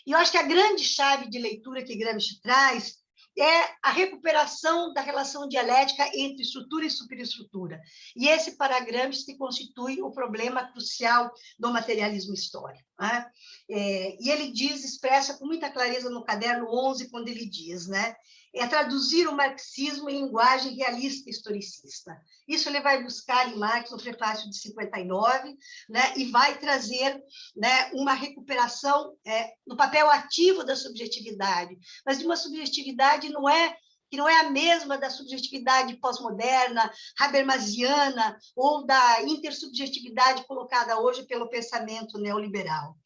E eu acho que a grande chave de leitura que Gramsci traz é a recuperação da relação dialética entre estrutura e superestrutura. E esse, para Gramsci, se constitui o problema crucial do materialismo histórico. Né? E ele expressa com muita clareza no caderno 11, quando ele diz, né, traduzir o marxismo em linguagem realista e historicista. Isso ele vai buscar em Marx, no prefácio de 59, né, e vai trazer, né, uma recuperação no papel ativo da subjetividade, mas de uma subjetividade não é que não é a mesma da subjetividade pós-moderna, habermasiana, ou da intersubjetividade colocada hoje pelo pensamento neoliberal.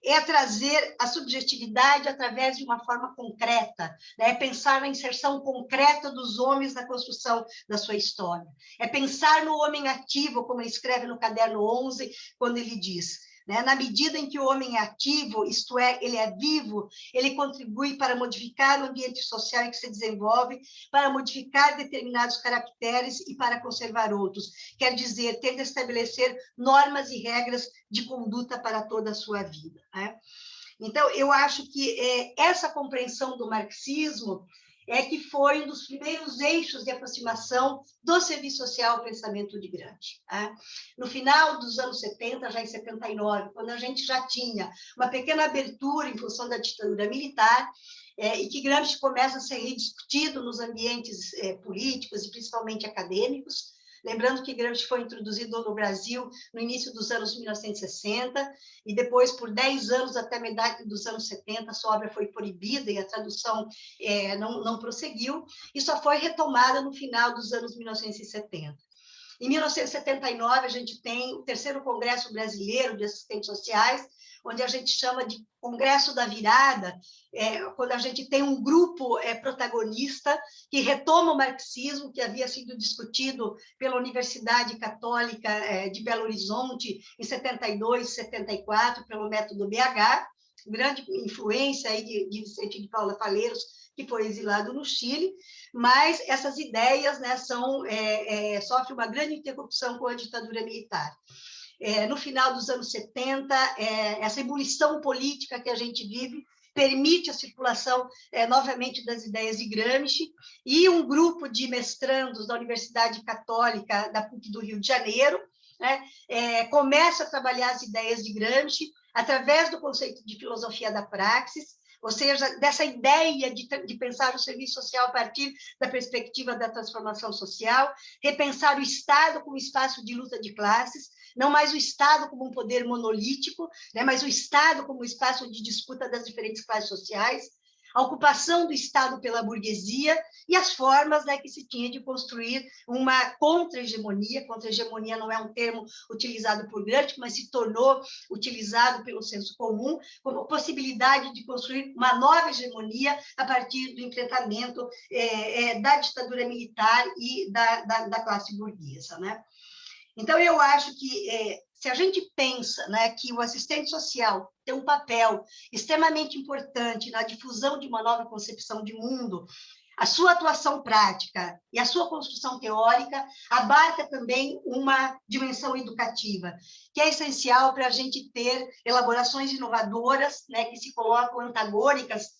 É trazer a subjetividade através de uma forma concreta, né? É pensar na inserção concreta dos homens na construção da sua história. É pensar no homem ativo, como ele escreve no caderno 11, quando ele diz, né? Na medida em que o homem é ativo, isto é, ele é vivo, ele contribui para modificar o ambiente social em que se desenvolve, para modificar determinados caracteres e para conservar outros. Quer dizer, ter de estabelecer normas e regras de conduta para toda a sua vida, né? Então, eu acho que essa compreensão do marxismo é que foi um dos primeiros eixos de aproximação do serviço social ao pensamento de Gramsci. Né? No final dos anos 70, já em 79, quando a gente já tinha uma pequena abertura em função da ditadura militar, e que Gramsci começa a ser rediscutido nos ambientes políticos e principalmente acadêmicos. Lembrando que Gramsci foi introduzido no Brasil no início dos anos 1960, e depois, por 10 anos, até metade dos anos 70, sua obra foi proibida e a tradução não prosseguiu, e só foi retomada no final dos anos 1970. Em 1979, a gente tem o terceiro Congresso Brasileiro de Assistentes Sociais, onde a gente chama de Congresso da Virada, quando a gente tem um grupo protagonista que retoma o marxismo, que havia sido discutido pela Universidade Católica de Belo Horizonte em 72, 74, pelo método BH, grande influência aí de Vicente de Paula Faleiros, que foi exilado no Chile, mas essas ideias, né, sofrem uma grande interrupção com a ditadura militar. No final dos anos 70, essa ebulição política que a gente vive permite a circulação novamente das ideias de Gramsci, e um grupo de mestrandos da Universidade Católica da PUC do Rio de Janeiro, né, começa a trabalhar as ideias de Gramsci através do conceito de filosofia da praxis, ou seja, dessa ideia de pensar o serviço social a partir da perspectiva da transformação social, repensar o Estado como espaço de luta de classes, não mais o Estado como um poder monolítico, né, mas o Estado como espaço de disputa das diferentes classes sociais, a ocupação do Estado pela burguesia e as formas, né, que se tinha de construir uma contra-hegemonia. Contra-hegemonia não é um termo utilizado por Gramsci, mas se tornou utilizado pelo senso comum como possibilidade de construir uma nova hegemonia a partir do enfrentamento da ditadura militar e da classe burguesa, né? Então, eu acho que, se a gente pensa, né, que o assistente social tem um papel extremamente importante na difusão de uma nova concepção de mundo, a sua atuação prática e a sua construção teórica abarca também uma dimensão educativa, que é essencial para a gente ter elaborações inovadoras, né, que se colocam antagônicas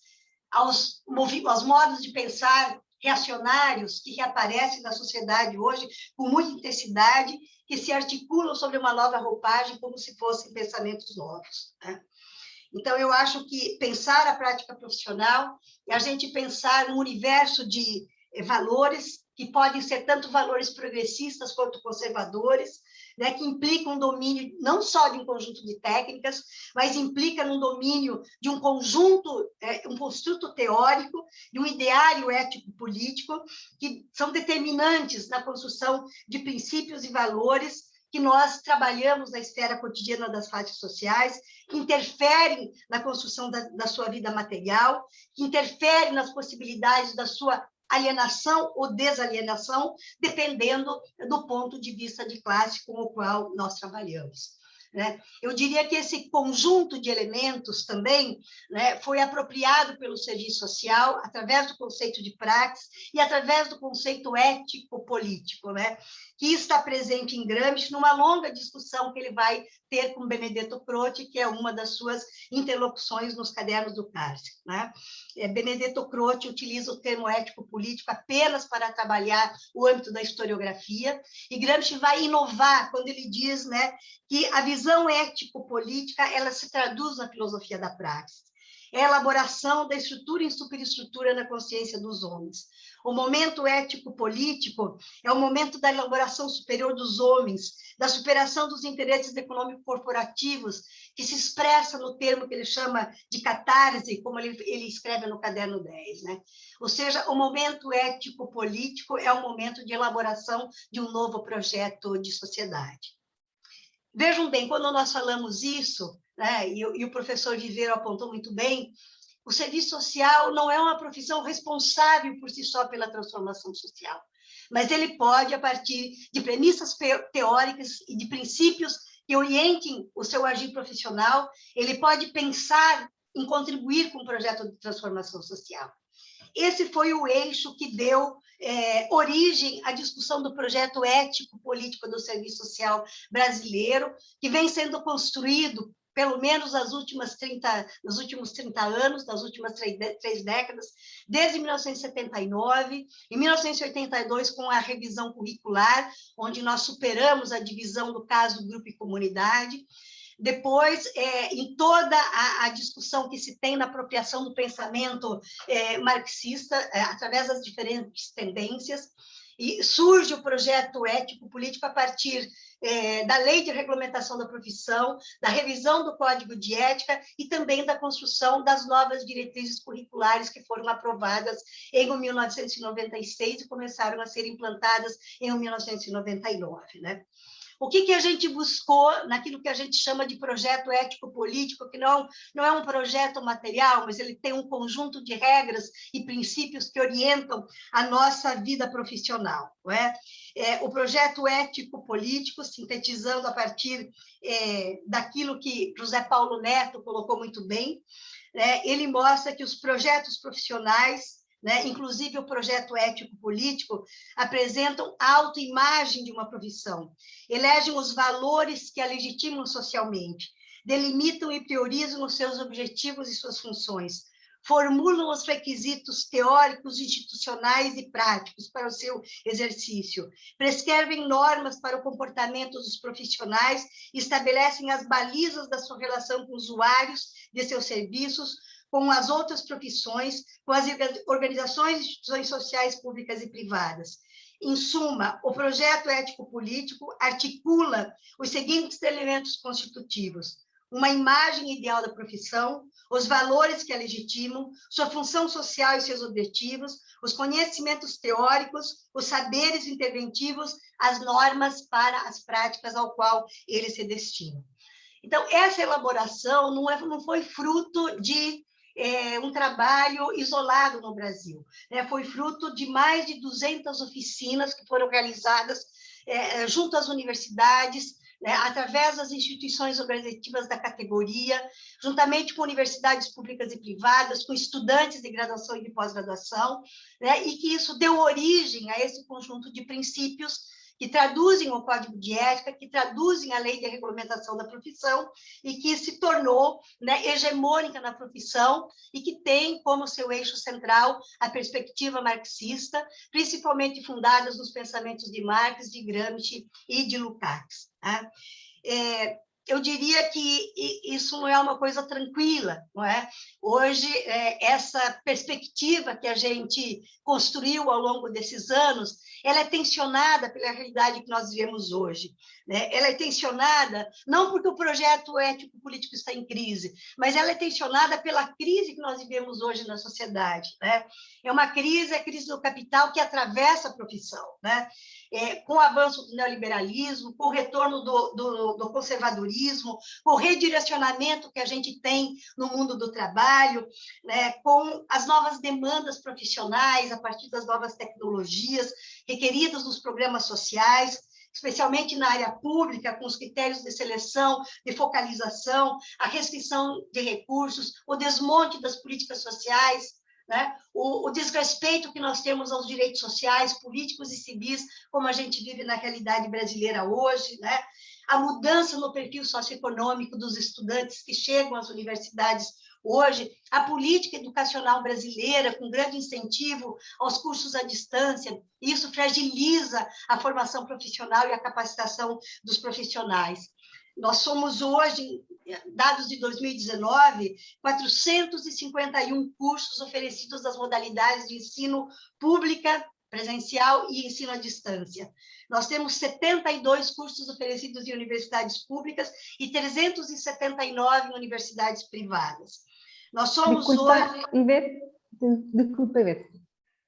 aos modos de pensar reacionários que reaparecem na sociedade hoje com muita intensidade, que se articulam sobre uma nova roupagem como se fossem pensamentos novos, né? Então, eu acho que pensar a prática profissional é a gente pensar num universo de valores que podem ser tanto valores progressistas quanto conservadores, né, que implicam um domínio não só de um conjunto de técnicas, mas implica num domínio de um conjunto, um construto teórico, de um ideário ético-político, que são determinantes na construção de princípios e valores que nós trabalhamos na esfera cotidiana das classes sociais, que interferem na construção da sua vida material, que interferem nas possibilidades da sua alienação ou desalienação, dependendo do ponto de vista de classe com o qual nós trabalhamos, né? Eu diria que esse conjunto de elementos também, né, foi apropriado pelo serviço social através do conceito de praxis e através do conceito ético-político, né, que está presente em Gramsci numa longa discussão que ele vai ter com Benedetto Croce, que é uma das suas interlocuções nos cadernos do cárcere, né? Benedetto Croce utiliza o termo ético-político apenas para trabalhar o âmbito da historiografia, e Gramsci vai inovar quando ele diz, né, que a visão ético-política ela se traduz na filosofia da praxis. é a elaboração da estrutura e superestrutura na consciência dos homens. O momento ético-político é o momento da elaboração superior dos homens, da superação dos interesses econômico-corporativos, que se expressa no termo que ele chama de catarse, como ele escreve no caderno 10, né? Ou seja, o momento ético-político é o momento de elaboração de um novo projeto de sociedade. Vejam bem, quando nós falamos isso, né, e o professor Viveiro apontou muito bem, o serviço social não é uma profissão responsável por si só pela transformação social, mas ele pode, a partir de premissas teóricas e de princípios que orientem o seu agir profissional, ele pode pensar em contribuir com um projeto de transformação social. Esse foi o eixo que deu origem à discussão do projeto ético-político do serviço social brasileiro, que vem sendo construído pelo menos nos últimos 30 anos, nas últimas três décadas, desde 1979, em 1982, com a revisão curricular, onde nós superamos a divisão do caso grupo e comunidade. Depois, em toda a discussão que se tem na apropriação do pensamento marxista, através das diferentes tendências, e surge o projeto ético-político a partir da lei de regulamentação da profissão, da revisão do Código de Ética e também da construção das novas diretrizes curriculares que foram aprovadas em 1996 e começaram a ser implantadas em 1999, né? O que a gente buscou naquilo que a gente chama de projeto ético-político, que não é um projeto material, mas ele tem um conjunto de regras e princípios que orientam a nossa vida profissional, não é? O projeto ético-político, sintetizando a partir daquilo que José Paulo Neto colocou muito bem, né? Ele mostra que os projetos profissionais, né, inclusive o projeto ético-político, apresentam a autoimagem de uma profissão, elegem os valores que a legitimam socialmente, delimitam e priorizam os seus objetivos e suas funções, formulam os requisitos teóricos, institucionais e práticos para o seu exercício, prescrevem normas para o comportamento dos profissionais, estabelecem as balizas da sua relação com usuários de seus serviços, com as outras profissões, com as organizações e instituições sociais públicas e privadas. Em suma, o projeto ético-político articula os seguintes elementos constitutivos: uma imagem ideal da profissão, os valores que a legitimam, sua função social e seus objetivos, os conhecimentos teóricos, os saberes interventivos, as normas para as práticas ao qual eles se destinam. Então, essa elaboração não foi fruto de um trabalho isolado no Brasil, né? Foi fruto de mais de 200 oficinas que foram realizadas junto às universidades, né? Através das instituições organizativas da categoria, juntamente com universidades públicas e privadas, com estudantes de graduação e de pós-graduação, né? E que isso deu origem a esse conjunto de princípios que traduzem o Código de Ética, que traduzem a Lei de Regulamentação da Profissão e que se tornou, né, hegemônica na profissão e que tem como seu eixo central a perspectiva marxista, principalmente fundadas nos pensamentos de Marx, de Gramsci e de Lukács, né? Eu diria que isso não é uma coisa tranquila, não é? Hoje, essa perspectiva que a gente construiu ao longo desses anos, ela é tensionada pela realidade que nós vivemos hoje, né? Ela é tensionada não porque o projeto ético-político está em crise, mas ela é tensionada pela crise que nós vivemos hoje na sociedade, né? É uma crise, a crise do capital que atravessa a profissão, né? Com o avanço do neoliberalismo, com o retorno do conservadorismo, com o redirecionamento que a gente tem no mundo do trabalho, né? Com as novas demandas profissionais, a partir das novas tecnologias requeridas nos programas sociais, especialmente na área pública, com os critérios de seleção, de focalização, a restrição de recursos, o desmonte das políticas sociais, né? O desrespeito que nós temos aos direitos sociais, políticos e civis, como a gente vive na realidade brasileira hoje, né? A mudança no perfil socioeconômico dos estudantes que chegam às universidades hoje, a política educacional brasileira, com grande incentivo aos cursos à distância, isso fragiliza a formação profissional e a capacitação dos profissionais. Nós somos hoje, dados de 2019, 451 cursos oferecidos nas modalidades de ensino pública, presencial e ensino à distância. Nós temos 72 cursos oferecidos em universidades públicas e 379 em universidades privadas. Nós somos hoje... Disculpe, Ivette.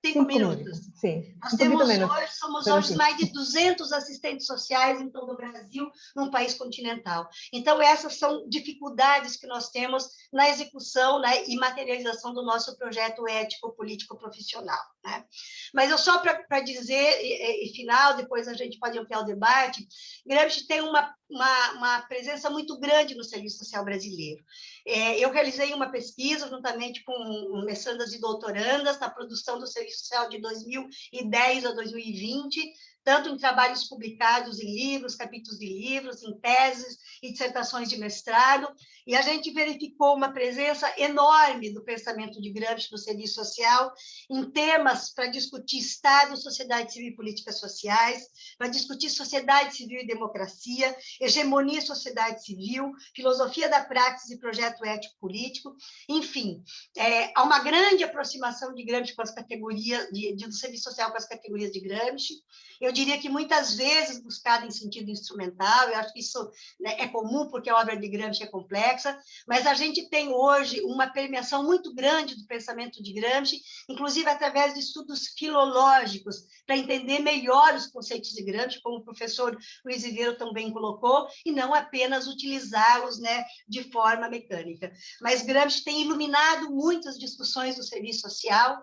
5 minutos. Sim, Nós somos hoje sim. mais de 200 assistentes sociais em todo o Brasil, num país continental. Então, essas são dificuldades que nós temos na execução, né, e materialização do nosso projeto ético-político-profissional. Né? Mas eu só para dizer, e final, depois a gente pode ampliar o debate, Gramsci tem uma presença muito grande no serviço social brasileiro. Eu realizei uma pesquisa juntamente com mestrandas e doutorandas na produção do serviço social de 2010 a 2020, tanto em trabalhos publicados em livros, capítulos de livros, em teses e dissertações de mestrado, e a gente verificou uma presença enorme do pensamento de Gramsci no serviço social, em temas para discutir Estado, sociedade civil e políticas sociais, para discutir sociedade civil e democracia, hegemonia e sociedade civil, filosofia da praxis e projeto ético-político, enfim, há uma grande aproximação de Gramsci com as categorias, do serviço social com as categorias de Gramsci. Eu diria que muitas vezes buscado em sentido instrumental, eu acho que isso, né, é comum porque a obra de Gramsci é complexa, mas a gente tem hoje uma permeação muito grande do pensamento de Gramsci, inclusive através de estudos filológicos, para entender melhor os conceitos de Gramsci, como o professor Luiz Iveiro também colocou, e não apenas utilizá-los, né, de forma mecânica. Mas Gramsci tem iluminado muitas discussões do serviço social,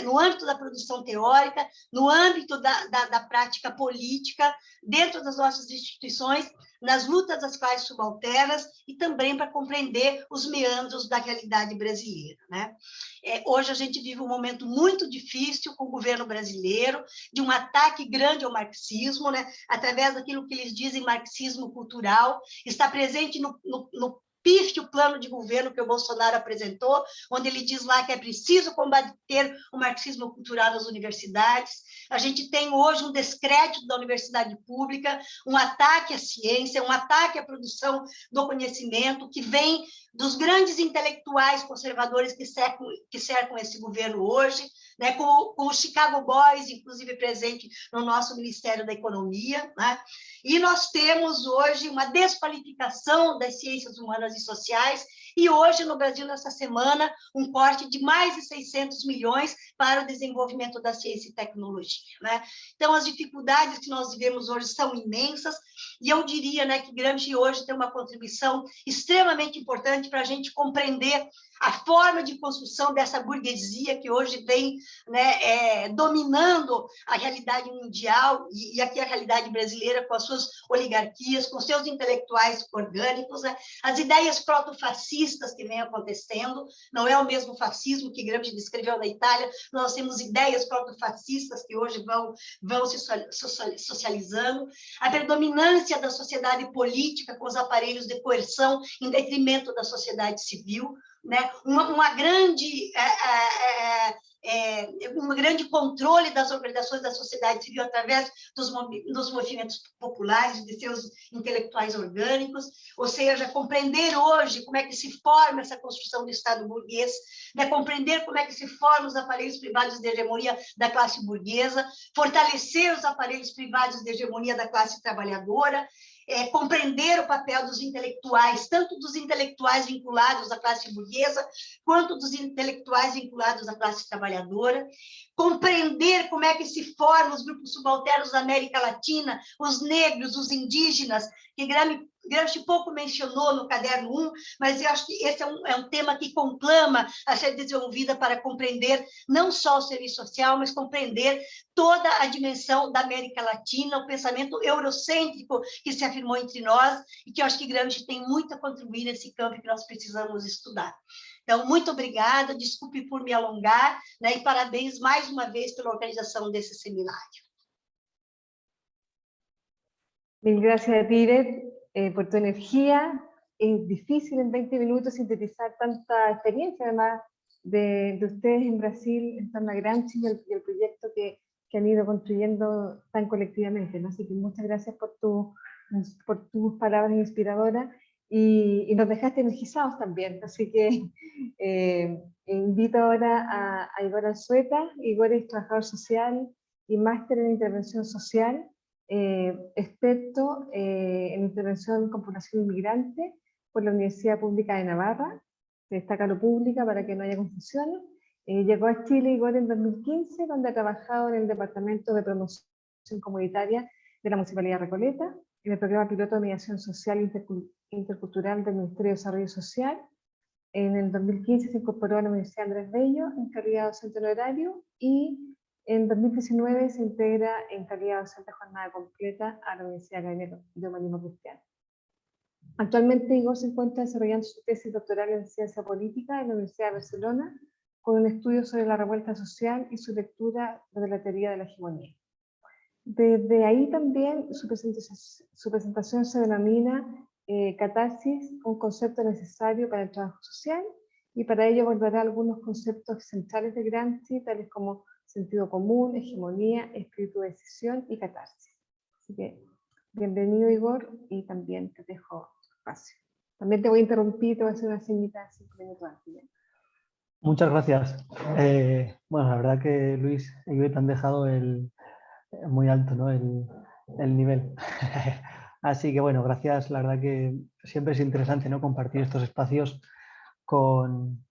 no âmbito da produção teórica, no âmbito da prática política, dentro das nossas instituições, nas lutas das classes subalternas e também para compreender os meandros da realidade brasileira. Né? Hoje a gente vive um momento muito difícil com o governo brasileiro, de um ataque grande ao marxismo, né? Através daquilo que eles dizem marxismo cultural, está presente no pífio plano de governo que o Bolsonaro apresentou, onde ele diz lá que é preciso combater o marxismo cultural nas universidades. A gente tem hoje um descrédito da universidade pública, um ataque à ciência, um ataque à produção do conhecimento, que vem dos grandes intelectuais conservadores que cercam esse governo hoje, né, com o Chicago Boys, inclusive presente no nosso Ministério da Economia, né? E nós temos hoje uma desqualificação das ciências humanas e sociais, e hoje no Brasil, nessa semana, um corte de mais de 600 milhões para o desenvolvimento da ciência e tecnologia. Né? Então, as dificuldades que nós vivemos hoje são imensas, e eu diria, né, que Gramsci hoje tem uma contribuição extremamente importante para a gente compreender a forma de construção dessa burguesia que hoje vem, né, dominando a realidade mundial e aqui a realidade brasileira com as suas oligarquias, com seus intelectuais orgânicos, né? As ideias protofascistas que vêm acontecendo, não é o mesmo fascismo que Gramsci descreveu na Itália, nós temos ideias protofascistas que hoje vão se socializando, a predominância da sociedade política com os aparelhos de coerção em detrimento da sociedade civil, né? Um grande controle das organizações da sociedade civil através dos movimentos populares, de seus intelectuais orgânicos, ou seja, compreender hoje como é que se forma essa construção do Estado burguês, né? Compreender como é que se formam os aparelhos privados de hegemonia da classe burguesa, fortalecer os aparelhos privados de hegemonia da classe trabalhadora, compreender o papel dos intelectuais, tanto dos intelectuais vinculados à classe burguesa, quanto dos intelectuais vinculados à classe trabalhadora, compreender como é que se formam os grupos subalternos da América Latina, os negros, os indígenas, que Gramsci pouco mencionou no caderno 1, mas eu acho que esse é um tema que conclama a ser desenvolvida para compreender não só o serviço social, mas compreender toda a dimensão da América Latina, o pensamento eurocêntrico que se afirmou entre nós, e que eu acho que Gramsci tem muito a contribuir nesse campo que nós precisamos estudar. Então, muito obrigada, desculpe por me alongar, né, e parabéns mais uma vez pela organização desse seminário. Mil gracias a ti, Ivette, por tu energía. Es difícil en 20 minutos sintetizar tanta experiencia, además de ustedes en Brasil, en torno a Gramsci y el proyecto que han ido construyendo tan colectivamente, ¿no? Así que muchas gracias por tus palabras inspiradoras. y nos dejaste energizados también. Así que invito ahora a Igor Alzueta. Igor es trabajador social y máster en intervención social, experto en intervención con población inmigrante por la Universidad Pública de Navarra. Se destaca lo pública para que no haya confusiones. Llegó a Chile Igor en 2015, donde ha trabajado en el Departamento de Promoción Comunitaria de la Municipalidad de Recoleta, en el programa piloto de mediación social intercultural del Ministerio de Desarrollo Social. En el 2015 se incorporó a la Universidad Andrés Bello en calidad docente honorario y en 2019 se integra en calidad docente jornada completa a la Universidad Académica de Humanismo Cristiano. Actualmente Igor se encuentra desarrollando su tesis doctoral en Ciencia Política en la Universidad de Barcelona con un estudio sobre la revuelta social y su lectura de la teoría de la hegemonía. Desde ahí también su presentación se denomina catarsis, un concepto necesario para el trabajo social, y para ello abordará algunos conceptos centrales de Gramsci, tales como sentido común, hegemonía, espíritu de decisión y catarsis. Así que bienvenido Igor, y también te dejo tu espacio. También te voy a interrumpir, te voy a hacer una señita de 5 minutos antes. Muchas gracias. Bueno, la verdad que Luis y yo te han dejado muy alto, ¿no? el nivel. Así que bueno, gracias. La verdad que siempre es interesante, ¿no? Compartir estos espacios con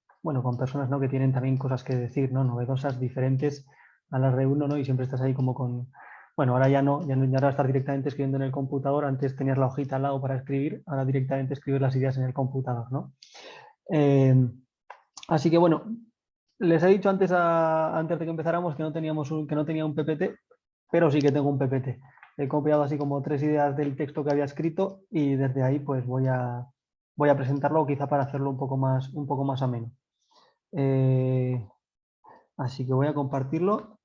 personas, ¿no? Que tienen también cosas que decir, ¿no? Novedosas, diferentes a las de uno, ¿no? Y siempre estás ahí como con... Bueno, ahora ya no estás directamente escribiendo en el computador. Antes tenías la hojita al lado para escribir, ahora directamente escribes las ideas en el computador, ¿no? Así que bueno, les he dicho antes de que empezáramos que no tenía un PPT, pero sí que tengo un PPT. He copiado así como 3 ideas del texto que había escrito y desde ahí pues voy a presentarlo, quizá para hacerlo un poco más ameno. Así que voy a compartirlo.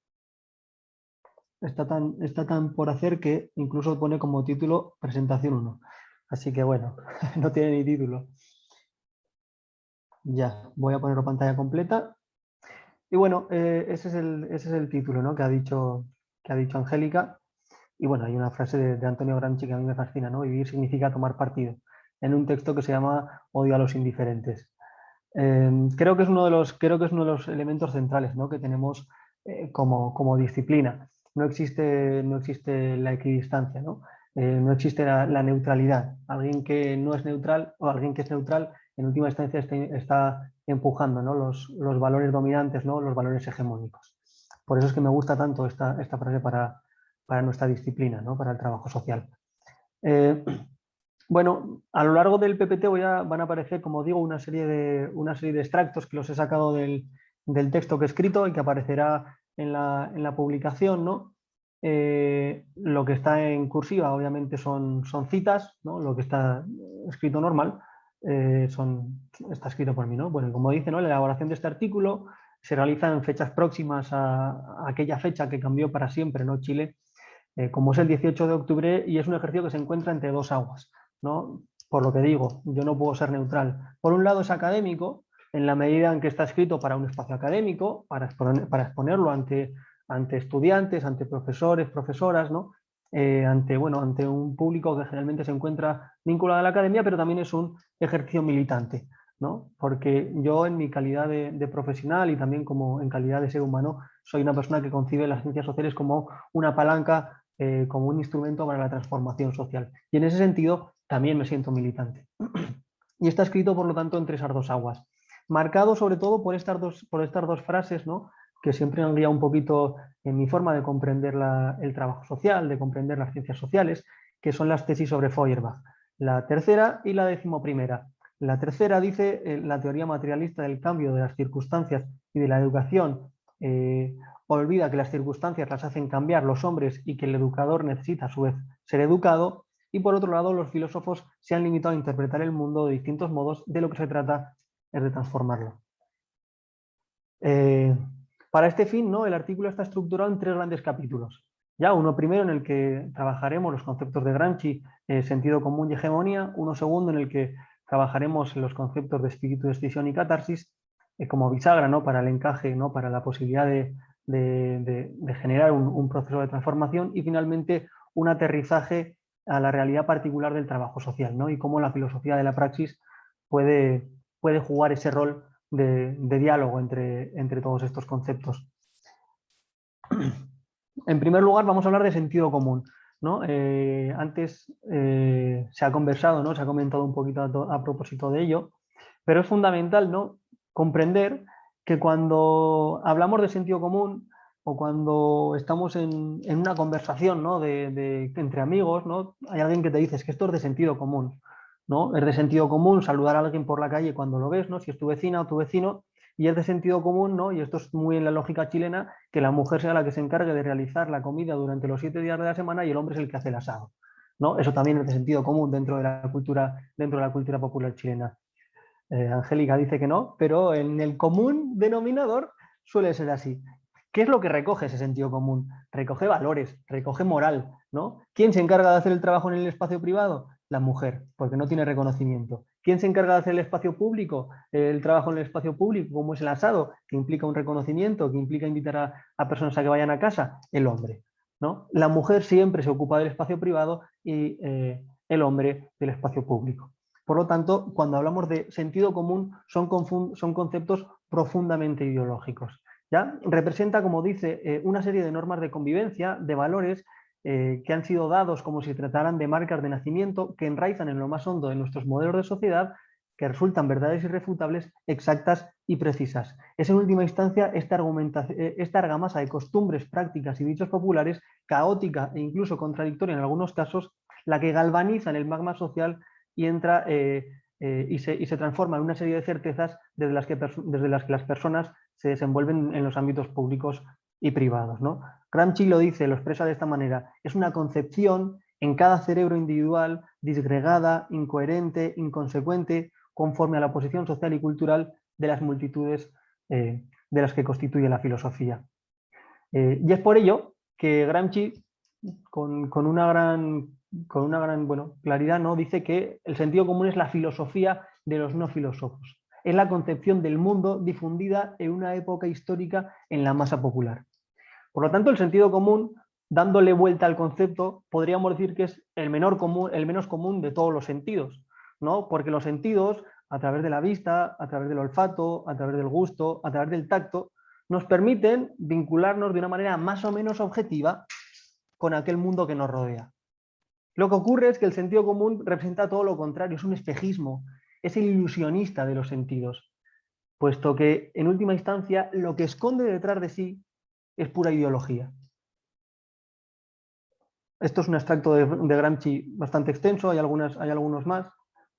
Está tan por hacer que incluso pone como título presentación 1. Así que bueno, no tiene ni título. Ya, voy a ponerlo pantalla completa. Y bueno, ese es el título, ¿no? que ha dicho Angélica. Y bueno, hay una frase de Antonio Gramsci que a mí me fascina, ¿no? Vivir significa tomar partido, en un texto que se llama Odio a los indiferentes. Creo que es uno de los elementos centrales, ¿no? que tenemos como disciplina. No existe la equidistancia, ¿no? No existe la neutralidad. Alguien que no es neutral o alguien que es neutral, en última instancia está empujando, ¿no? los valores dominantes, ¿no? Los valores hegemónicos. Por eso es que me gusta tanto esta frase para nuestra disciplina, ¿no? Para el trabajo social. Bueno, a lo largo del PPT van a aparecer, como digo, una serie de extractos que los he sacado del texto que he escrito y que aparecerá en la publicación, ¿no? Lo que está en cursiva obviamente son citas, ¿no? Lo que está escrito normal está escrito por mí, ¿no? Bueno, como dice, ¿no? La elaboración de este artículo se realiza en fechas próximas a aquella fecha que cambió para siempre, ¿no? Chile, como es el 18 de octubre, y es un ejercicio que se encuentra entre dos aguas, ¿no? Por lo que digo, yo no puedo ser neutral. Por un lado es académico, en la medida en que está escrito para un espacio académico, para exponerlo ante estudiantes, ante profesores, profesoras, ¿no? Ante un público que generalmente se encuentra vinculado a la academia, pero también es un ejercicio militante, ¿no? Porque yo, en mi calidad de profesional y también como en calidad de ser humano, soy una persona que concibe las ciencias sociales como una palanca, como un instrumento para la transformación social. Y en ese sentido también me siento militante. Y está escrito, por lo tanto, entre esas dos aguas. Marcado sobre todo por estas dos frases, ¿no? Que siempre han guiado un poquito en mi forma de comprender el trabajo social, de comprender las ciencias sociales, que son las tesis sobre Feuerbach, la tercera y la 11ª. La tercera dice la teoría materialista del cambio de las circunstancias y de la educación olvida que las circunstancias las hacen cambiar los hombres y que el educador necesita a su vez ser educado. Y por otro lado, los filósofos se han limitado a interpretar el mundo de distintos modos. De lo que se trata es de transformarlo. Para este fin, ¿no? El artículo está estructurado en 3 grandes capítulos. Ya uno primero en el que trabajaremos los conceptos de Gramsci, sentido común y hegemonía. Uno segundo en el que trabajaremos los conceptos de espíritu, decisión y catarsis, como bisagra, ¿no? Para el encaje, ¿no? Para la posibilidad de generar un proceso de transformación. Y finalmente un aterrizaje a la realidad particular del trabajo social, ¿no? Y cómo la filosofía de la praxis puede jugar ese rol de diálogo entre todos estos conceptos. En primer lugar, vamos a hablar de sentido común, ¿no? Antes se ha conversado, ¿no? Se ha comentado un poquito a propósito de ello, pero es fundamental, ¿no?, comprender que cuando hablamos de sentido común o cuando estamos en una conversación, ¿no?, entre amigos, ¿no?, hay alguien que te dice, es que esto es de sentido común, ¿no? Es de sentido común saludar a alguien por la calle cuando lo ves, ¿no?, si es tu vecina o tu vecino, y es de sentido común, ¿no?, y esto es muy en la lógica chilena, que la mujer sea la que se encargue de realizar la comida durante los 7 días de la semana y el hombre es el que hace el asado, ¿no? Eso también es de sentido común dentro de la cultura popular chilena. Angélica dice que no, pero en el común denominador suele ser así. ¿Qué es lo que recoge ese sentido común? Recoge valores, recoge moral, ¿no? ¿Quién se encarga de hacer el trabajo en el espacio privado? La mujer, porque no tiene reconocimiento. ¿Quién se encarga de hacer el espacio público? El trabajo en el espacio público, como es el asado, que implica un reconocimiento, que implica invitar a personas a que vayan a casa, el hombre, ¿no? La mujer siempre se ocupa del espacio privado y el hombre del espacio público. Por lo tanto, cuando hablamos de sentido común, son conceptos profundamente ideológicos. ¿Ya? Representa, como dice, una serie de normas de convivencia, de valores que han sido dados como si trataran de marcas de nacimiento, que enraizan en lo más hondo de nuestros modelos de sociedad, que resultan verdades irrefutables, exactas y precisas. Es en última instancia esta argamasa de costumbres, prácticas y dichos populares, caótica e incluso contradictoria en algunos casos, la que galvaniza en el magma social y entra y se transforma en una serie de certezas desde las que las personas se desenvuelven en los ámbitos públicos y privados, ¿no? Gramsci lo dice, lo expresa de esta manera: es una concepción en cada cerebro individual, disgregada, incoherente, inconsecuente, conforme a la posición social y cultural de las multitudes de las que constituye la filosofía. Y es por ello que Gramsci, con una gran claridad, ¿no?, dice que el sentido común es la filosofía de los no filósofos. Es la concepción del mundo difundida en una época histórica en la masa popular. Por lo tanto, el sentido común, dándole vuelta al concepto, podríamos decir que es el menos común de todos los sentidos, ¿no? Porque los sentidos, a través de la vista, a través del olfato, a través del gusto, a través del tacto, nos permiten vincularnos de una manera más o menos objetiva con aquel mundo que nos rodea. Lo que ocurre es que el sentido común representa todo lo contrario, es un espejismo, es el ilusionista de los sentidos, puesto que en última instancia lo que esconde detrás de sí es pura ideología. Esto es un extracto de Gramsci bastante extenso, hay algunos más.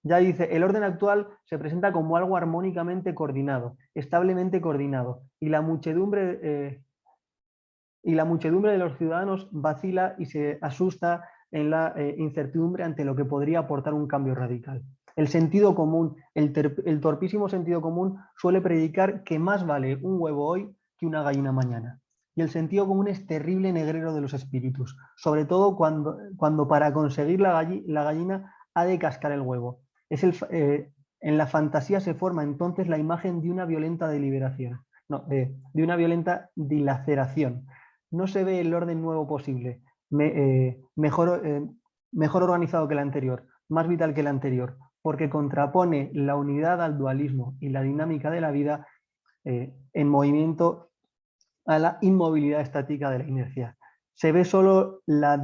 Ya dice, el orden actual se presenta como algo armónicamente coordinado, establemente coordinado, y la muchedumbre de los ciudadanos vacila y se asusta en la incertidumbre ante lo que podría aportar un cambio radical. El sentido común, el torpísimo sentido común, suele predicar que más vale un huevo hoy que una gallina mañana. Y el sentido común es terrible negrero de los espíritus, sobre todo cuando para conseguir la gallina ha de cascar el huevo. En la fantasía se forma entonces la imagen de una violenta deliberación, de una violenta dilaceración. No se ve el orden nuevo posible, mejor organizado que el anterior, más vital que el anterior, porque contrapone la unidad al dualismo y la dinámica de la vida en movimiento a la inmovilidad estática de la inercia. Se ve solo la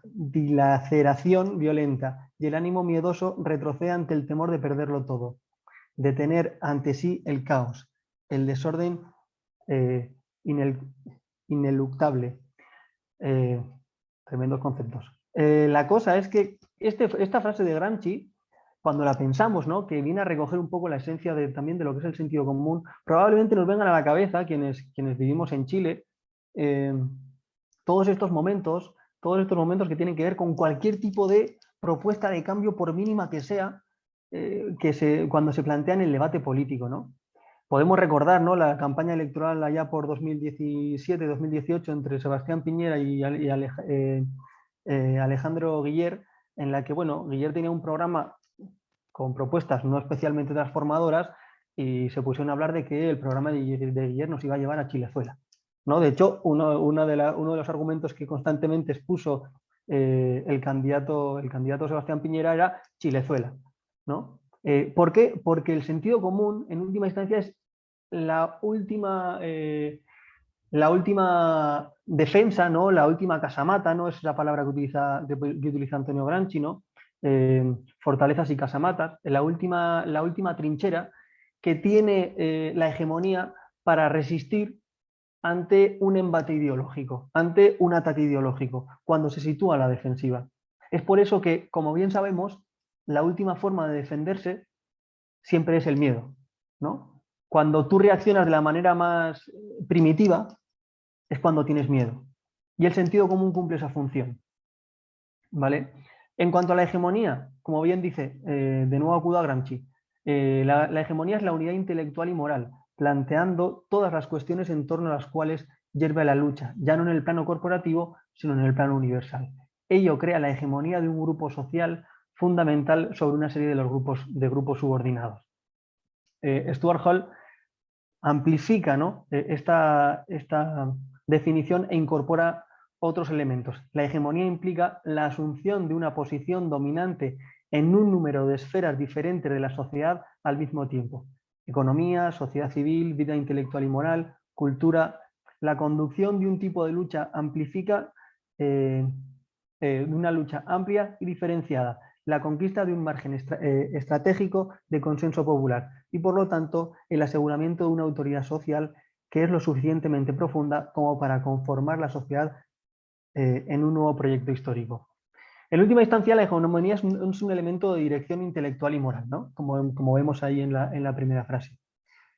dilaceración violenta y el ánimo miedoso retrocede ante el temor de perderlo todo, de tener ante sí el caos, el desorden ineluctable. Tremendos conceptos. La cosa es que esta frase de Gramsci, cuando la pensamos, ¿no?, que viene a recoger un poco la esencia también de lo que es el sentido común, probablemente nos vengan a la cabeza, quienes vivimos en Chile, todos estos momentos que tienen que ver con cualquier tipo de propuesta de cambio, por mínima que sea, cuando se plantea en el debate político, ¿no? Podemos recordar, ¿no?, la campaña electoral allá por 2017-2018 entre Sebastián Piñera y Alejandro Guiller, en la que, bueno, Guiller tenía un programa con propuestas no especialmente transformadoras y se pusieron a hablar de que el programa de Guiller nos iba a llevar a Chilezuela, ¿no? De hecho, uno de los argumentos que constantemente expuso el candidato Sebastián Piñera era Chilezuela, ¿no? ¿Por qué? Porque el sentido común, en última instancia, es la última defensa, ¿no? La última casamata, ¿no? Es la palabra que utiliza Antonio Gramsci, ¿no? Fortalezas y casamatas, la última trinchera que tiene la hegemonía para resistir ante un embate ideológico, ante un ataque ideológico, cuando se sitúa a la defensiva. Es por eso que, como bien sabemos, la última forma de defenderse siempre es el miedo, ¿no? Cuando tú reaccionas de la manera más primitiva, es cuando tienes miedo. Y el sentido común cumple esa función, ¿vale? En cuanto a la hegemonía, como bien dice, de nuevo acudo a Gramsci, la hegemonía es la unidad intelectual y moral, planteando todas las cuestiones en torno a las cuales hierve la lucha, ya no en el plano corporativo, sino en el plano universal. Ello crea la hegemonía de un grupo social fundamental sobre una serie de grupos subordinados. Stuart Hall amplifica, ¿no? esta definición e incorpora otros elementos. La hegemonía implica la asunción de una posición dominante en un número de esferas diferentes de la sociedad al mismo tiempo. Economía, sociedad civil, vida intelectual y moral, cultura. La conducción de un tipo de lucha amplifica una lucha amplia y diferenciada, la conquista de un margen estratégico de consenso popular y, por lo tanto, el aseguramiento de una autoridad social que es lo suficientemente profunda como para conformar la sociedad en un nuevo proyecto histórico. En última instancia, la hegemonía es un elemento de dirección intelectual y moral, ¿no? Como vemos ahí en la primera frase,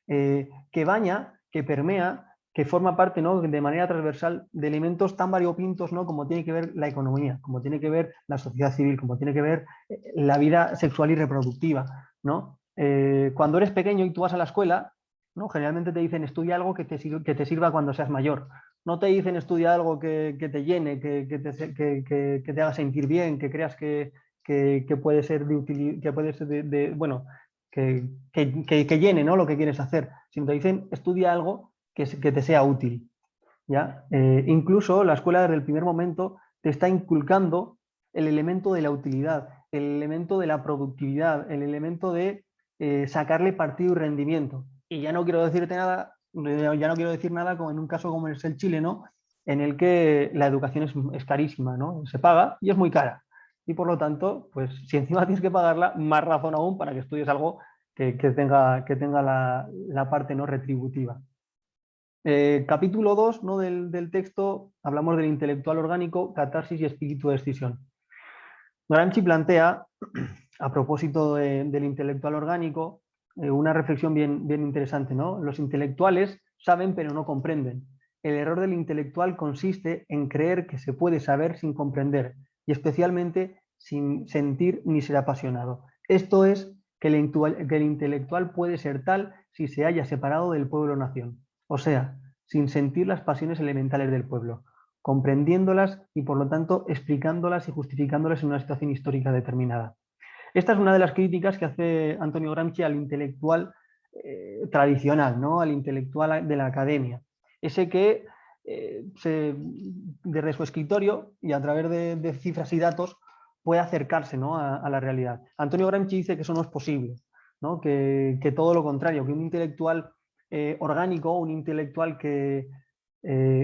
que baña, que permea, que forma parte, ¿no? De manera transversal de elementos tan variopintos, ¿no? Como tiene que ver la economía, como tiene que ver la sociedad civil, como tiene que ver la vida sexual y reproductiva, ¿no? Cuando eres pequeño y tú vas a la escuela, ¿no? Generalmente te dicen estudia algo que te sirva cuando seas mayor. No te dicen estudia algo que te llene, que te haga sentir bien, que creas que puede ser de utilidad, que puede ser bueno, que llene, ¿no? Lo que quieres hacer, sino te dicen estudia algo que te sea útil, ¿ya? Incluso la escuela desde el primer momento te está inculcando el elemento de la utilidad, el elemento de la productividad, el elemento de sacarle partido y rendimiento. Y ya no quiero decirte nada, ya no quiero decir nada como en un caso como es el chileno, en el que la educación es carísima, ¿no? Se paga y es muy cara. Y por lo tanto, pues si encima tienes que pagarla, más razón aún para que estudies algo que tenga la parte no retributiva. Capítulo 2, ¿no? del texto, hablamos del intelectual orgánico, catarsis y espíritu de escisión. Gramsci plantea, a propósito del intelectual orgánico, una reflexión bien interesante, ¿no? Los intelectuales saben pero no comprenden. El error del intelectual consiste en creer que se puede saber sin comprender y especialmente sin sentir ni ser apasionado. Esto es que el intelectual puede ser tal si se haya separado del pueblo-nación, o sea, sin sentir las pasiones elementales del pueblo, comprendiéndolas y por lo tanto explicándolas y justificándolas en una situación histórica determinada. Esta es una de las críticas que hace Antonio Gramsci al intelectual tradicional, ¿no? Al intelectual de la academia. Ese que desde su escritorio y a través de cifras y datos puede acercarse, ¿no? a la realidad. Antonio Gramsci dice que eso no es posible, ¿no? Que todo lo contrario, que un intelectual orgánico, un intelectual que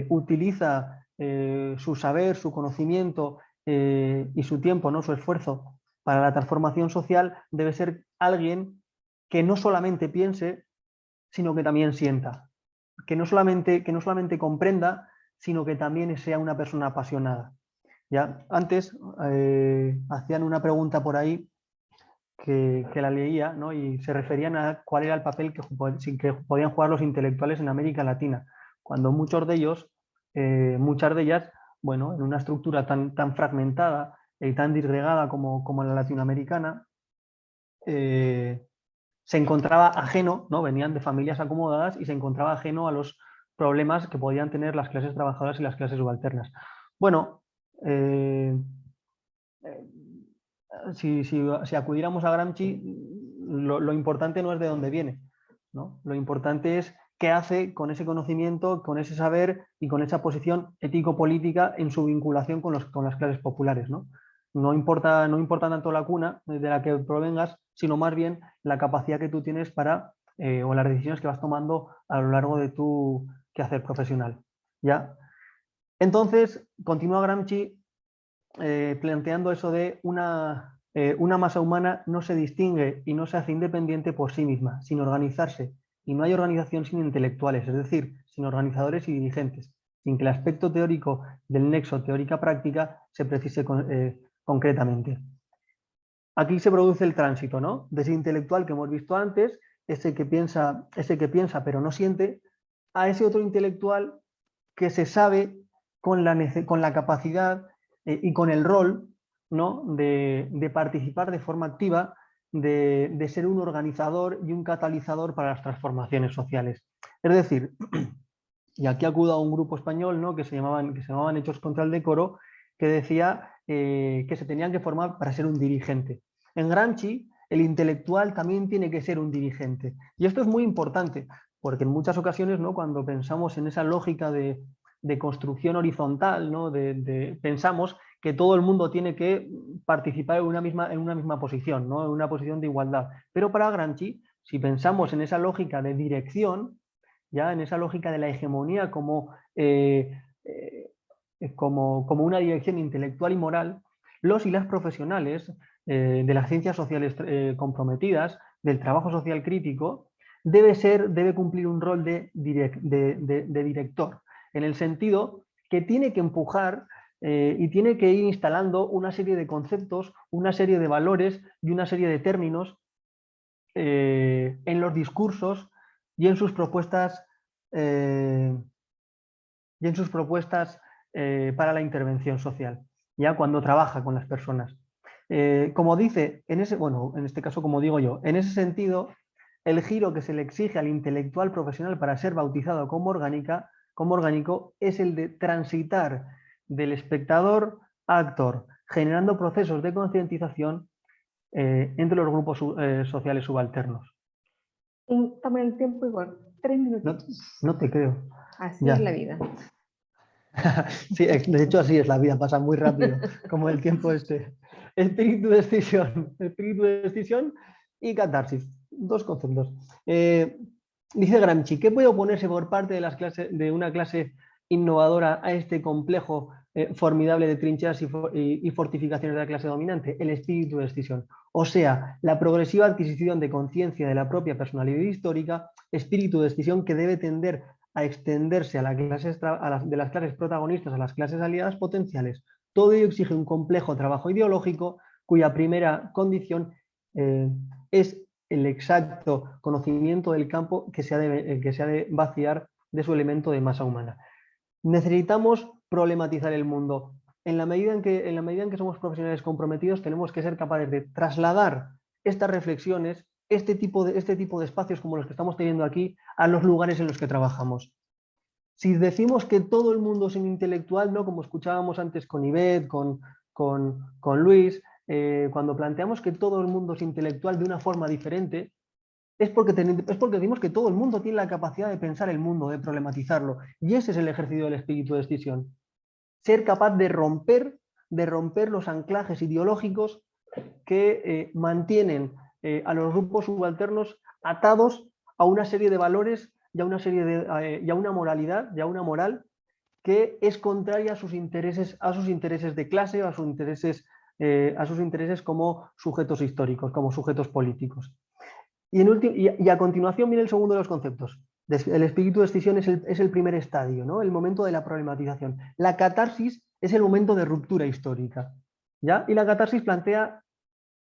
utiliza su saber, su conocimiento y su tiempo, ¿no? Su esfuerzo para la transformación social, debe ser alguien que no solamente piense, sino que también sienta. Que no solamente comprenda, sino que también sea una persona apasionada. ¿Ya? Antes hacían una pregunta por ahí que la leía, ¿no? Y se referían a cuál era el papel que podían jugar los intelectuales en América Latina, cuando muchos de ellos, muchas de ellas, bueno, en una estructura tan fragmentada y tan disgregada como la latinoamericana, se encontraba ajeno, ¿no? Venían de familias acomodadas y se encontraba ajeno a los problemas que podían tener las clases trabajadoras y las clases subalternas. Bueno, si acudiéramos a Gramsci, lo importante no es de dónde viene, ¿no? Lo importante es qué hace con ese conocimiento, con ese saber y con esa posición ético-política en su vinculación con las clases populares, ¿no? No importa tanto la cuna de la que provengas, sino más bien la capacidad que tú tienes para, o las decisiones que vas tomando a lo largo de tu quehacer profesional. ¿Ya? Entonces, continúa Gramsci planteando eso de una masa humana no se distingue y no se hace independiente por sí misma, sin organizarse. Y no hay organización sin intelectuales, es decir, sin organizadores y dirigentes, sin que el aspecto teórico del nexo teórica-práctica se precise concretamente. Aquí se produce el tránsito, ¿no? De ese intelectual que hemos visto antes, ese que piensa pero no siente, a ese otro intelectual que se sabe con la capacidad y con el rol, ¿no? de participar de forma activa, de ser un organizador y un catalizador para las transformaciones sociales. Es decir, y aquí acudo a un grupo español, ¿no? que se llamaban Hechos contra el Decoro, que decía que se tenían que formar para ser un dirigente. En Gramsci, el intelectual también tiene que ser un dirigente. Y esto es muy importante, porque en muchas ocasiones, ¿no? cuando pensamos en esa lógica de construcción horizontal, ¿no? Pensamos que todo el mundo tiene que participar en una misma posición, ¿no? En una posición de igualdad. Pero para Gramsci, si pensamos en esa lógica de dirección, ya en esa lógica de la hegemonía como una dirección intelectual y moral, los y las profesionales de las ciencias sociales comprometidas, del trabajo social crítico, debe cumplir un rol de director, en el sentido que tiene que empujar y tiene que ir instalando una serie de conceptos, una serie de valores y una serie de términos en los discursos y en sus propuestas para la intervención social, ya cuando trabaja con las personas. Como dice, en este caso, como digo yo, en ese sentido, el giro que se le exige al intelectual profesional para ser bautizado como orgánico es el de transitar del espectador a actor, generando procesos de concientización entre los grupos sociales subalternos. Estamos en el tiempo igual, 3 minutos. No te creo. Así Ya. es la vida. Sí, de hecho así es la vida, pasa muy rápido, como el tiempo este. Espíritu de decisión y catarsis, dos conceptos. Dice Gramsci, ¿qué puede oponerse por parte de una clase innovadora a este complejo formidable de trincheras y fortificaciones de la clase dominante? El espíritu de decisión. O sea, la progresiva adquisición de conciencia de la propia personalidad histórica, espíritu de decisión que debe tender a extenderse de las clases protagonistas a las clases aliadas potenciales. Todo ello exige un complejo trabajo ideológico cuya primera condición es el exacto conocimiento del campo que se ha de vaciar de su elemento de masa humana. Necesitamos problematizar el mundo. En la medida en que somos profesionales comprometidos, tenemos que ser capaces de trasladar estas reflexiones, este tipo de espacios como los que estamos teniendo aquí, a los lugares en los que trabajamos. Si decimos que todo el mundo es un intelectual, ¿no? Como escuchábamos antes con Ivette, con Luis, cuando planteamos que todo el mundo es intelectual de una forma diferente, es porque decimos que todo el mundo tiene la capacidad de pensar el mundo, de problematizarlo. Y ese es el ejercicio del espíritu de decisión. Ser capaz de romper los anclajes ideológicos que mantienen a los grupos subalternos atados a una serie de valores y a una moralidad, y a una moral que es contraria a sus intereses de clase, a sus intereses como sujetos históricos, como sujetos políticos. Y a continuación viene el segundo de los conceptos. El espíritu de decisión es el primer estadio, ¿no? El momento de la problematización. La catarsis es el momento de ruptura histórica, ¿ya? Y la catarsis plantea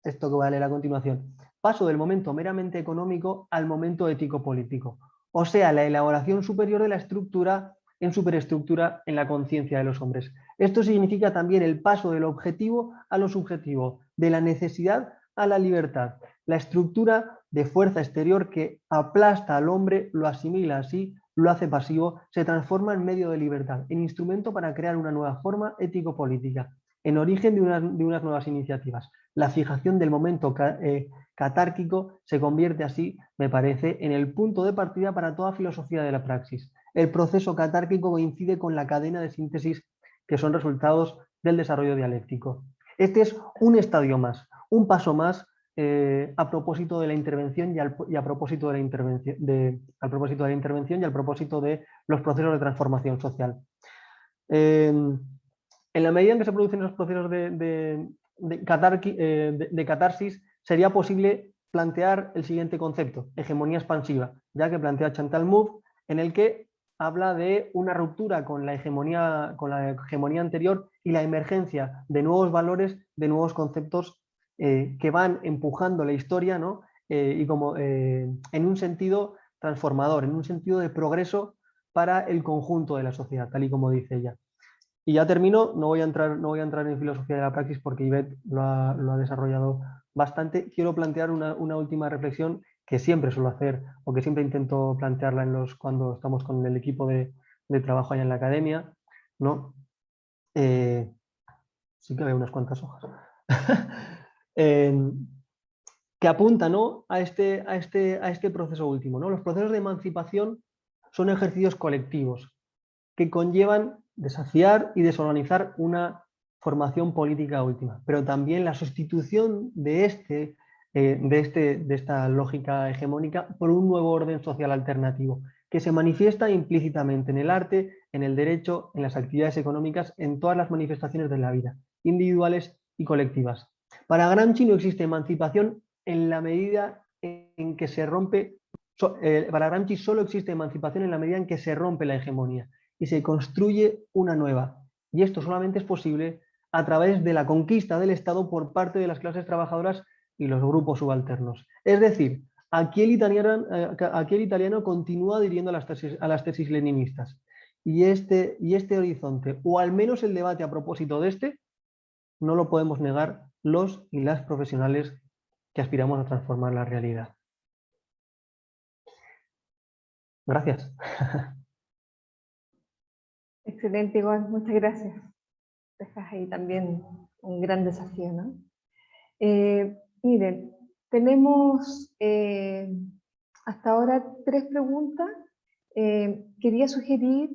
esto que voy a leer a continuación. Paso del momento meramente económico al momento ético-político. O sea, la elaboración superior de la estructura en superestructura en la conciencia de los hombres. Esto significa también el paso del objetivo a lo subjetivo, de la necesidad a la libertad. La estructura de fuerza exterior que aplasta al hombre, lo asimila así, lo hace pasivo, se transforma en medio de libertad, en instrumento para crear una nueva forma ético-política, en origen de unas nuevas iniciativas. La fijación del momento catárquico se convierte así, me parece, en el punto de partida para toda filosofía de la praxis. El proceso catárquico coincide con la cadena de síntesis que son resultados del desarrollo dialéctico. Este es un estadio más, un paso más a propósito de la intervención y a propósito de la intervención y al propósito de los procesos de transformación social. En la medida en que se producen los procesos de catarsis, sería posible plantear el siguiente concepto, hegemonía expansiva, ya que plantea Chantal Mouffe, en el que habla de una ruptura con la hegemonía anterior y la emergencia de nuevos valores, de nuevos conceptos que van empujando la historia, ¿no? Y como en un sentido transformador, en un sentido de progreso para el conjunto de la sociedad, tal y como dice ella. Y ya termino, no voy a entrar en filosofía de la praxis porque Ivette lo ha desarrollado bastante. Quiero plantear una última reflexión que siempre suelo hacer o que siempre intento plantearla cuando estamos con el equipo de trabajo allá en la academia, ¿no? Sí que hay unas cuantas hojas. Que apunta, ¿no? a este proceso último, ¿no? Los procesos de emancipación son ejercicios colectivos que conllevan desafiar y desorganizar una formación política última, pero también la sustitución de esta lógica hegemónica por un nuevo orden social alternativo, que se manifiesta implícitamente en el arte, en el derecho, en las actividades económicas, en todas las manifestaciones de la vida, individuales y colectivas. Para Gramsci no existe emancipación en la medida en que se rompe, para Gramsci solo existe emancipación en la medida en que se rompe la hegemonía y se construye una nueva. Y esto solamente es posible a través de la conquista del Estado por parte de las clases trabajadoras y los grupos subalternos. Es decir, aquí el italiano continúa adhiriendo a las tesis leninistas. Y este horizonte, o al menos el debate a propósito de este, no lo podemos negar los y las profesionales que aspiramos a transformar la realidad. Gracias. Excelente, igual, muchas gracias. Dejas ahí también un gran desafío, ¿no? Miren, tenemos hasta ahora 3 preguntas. Quería sugerir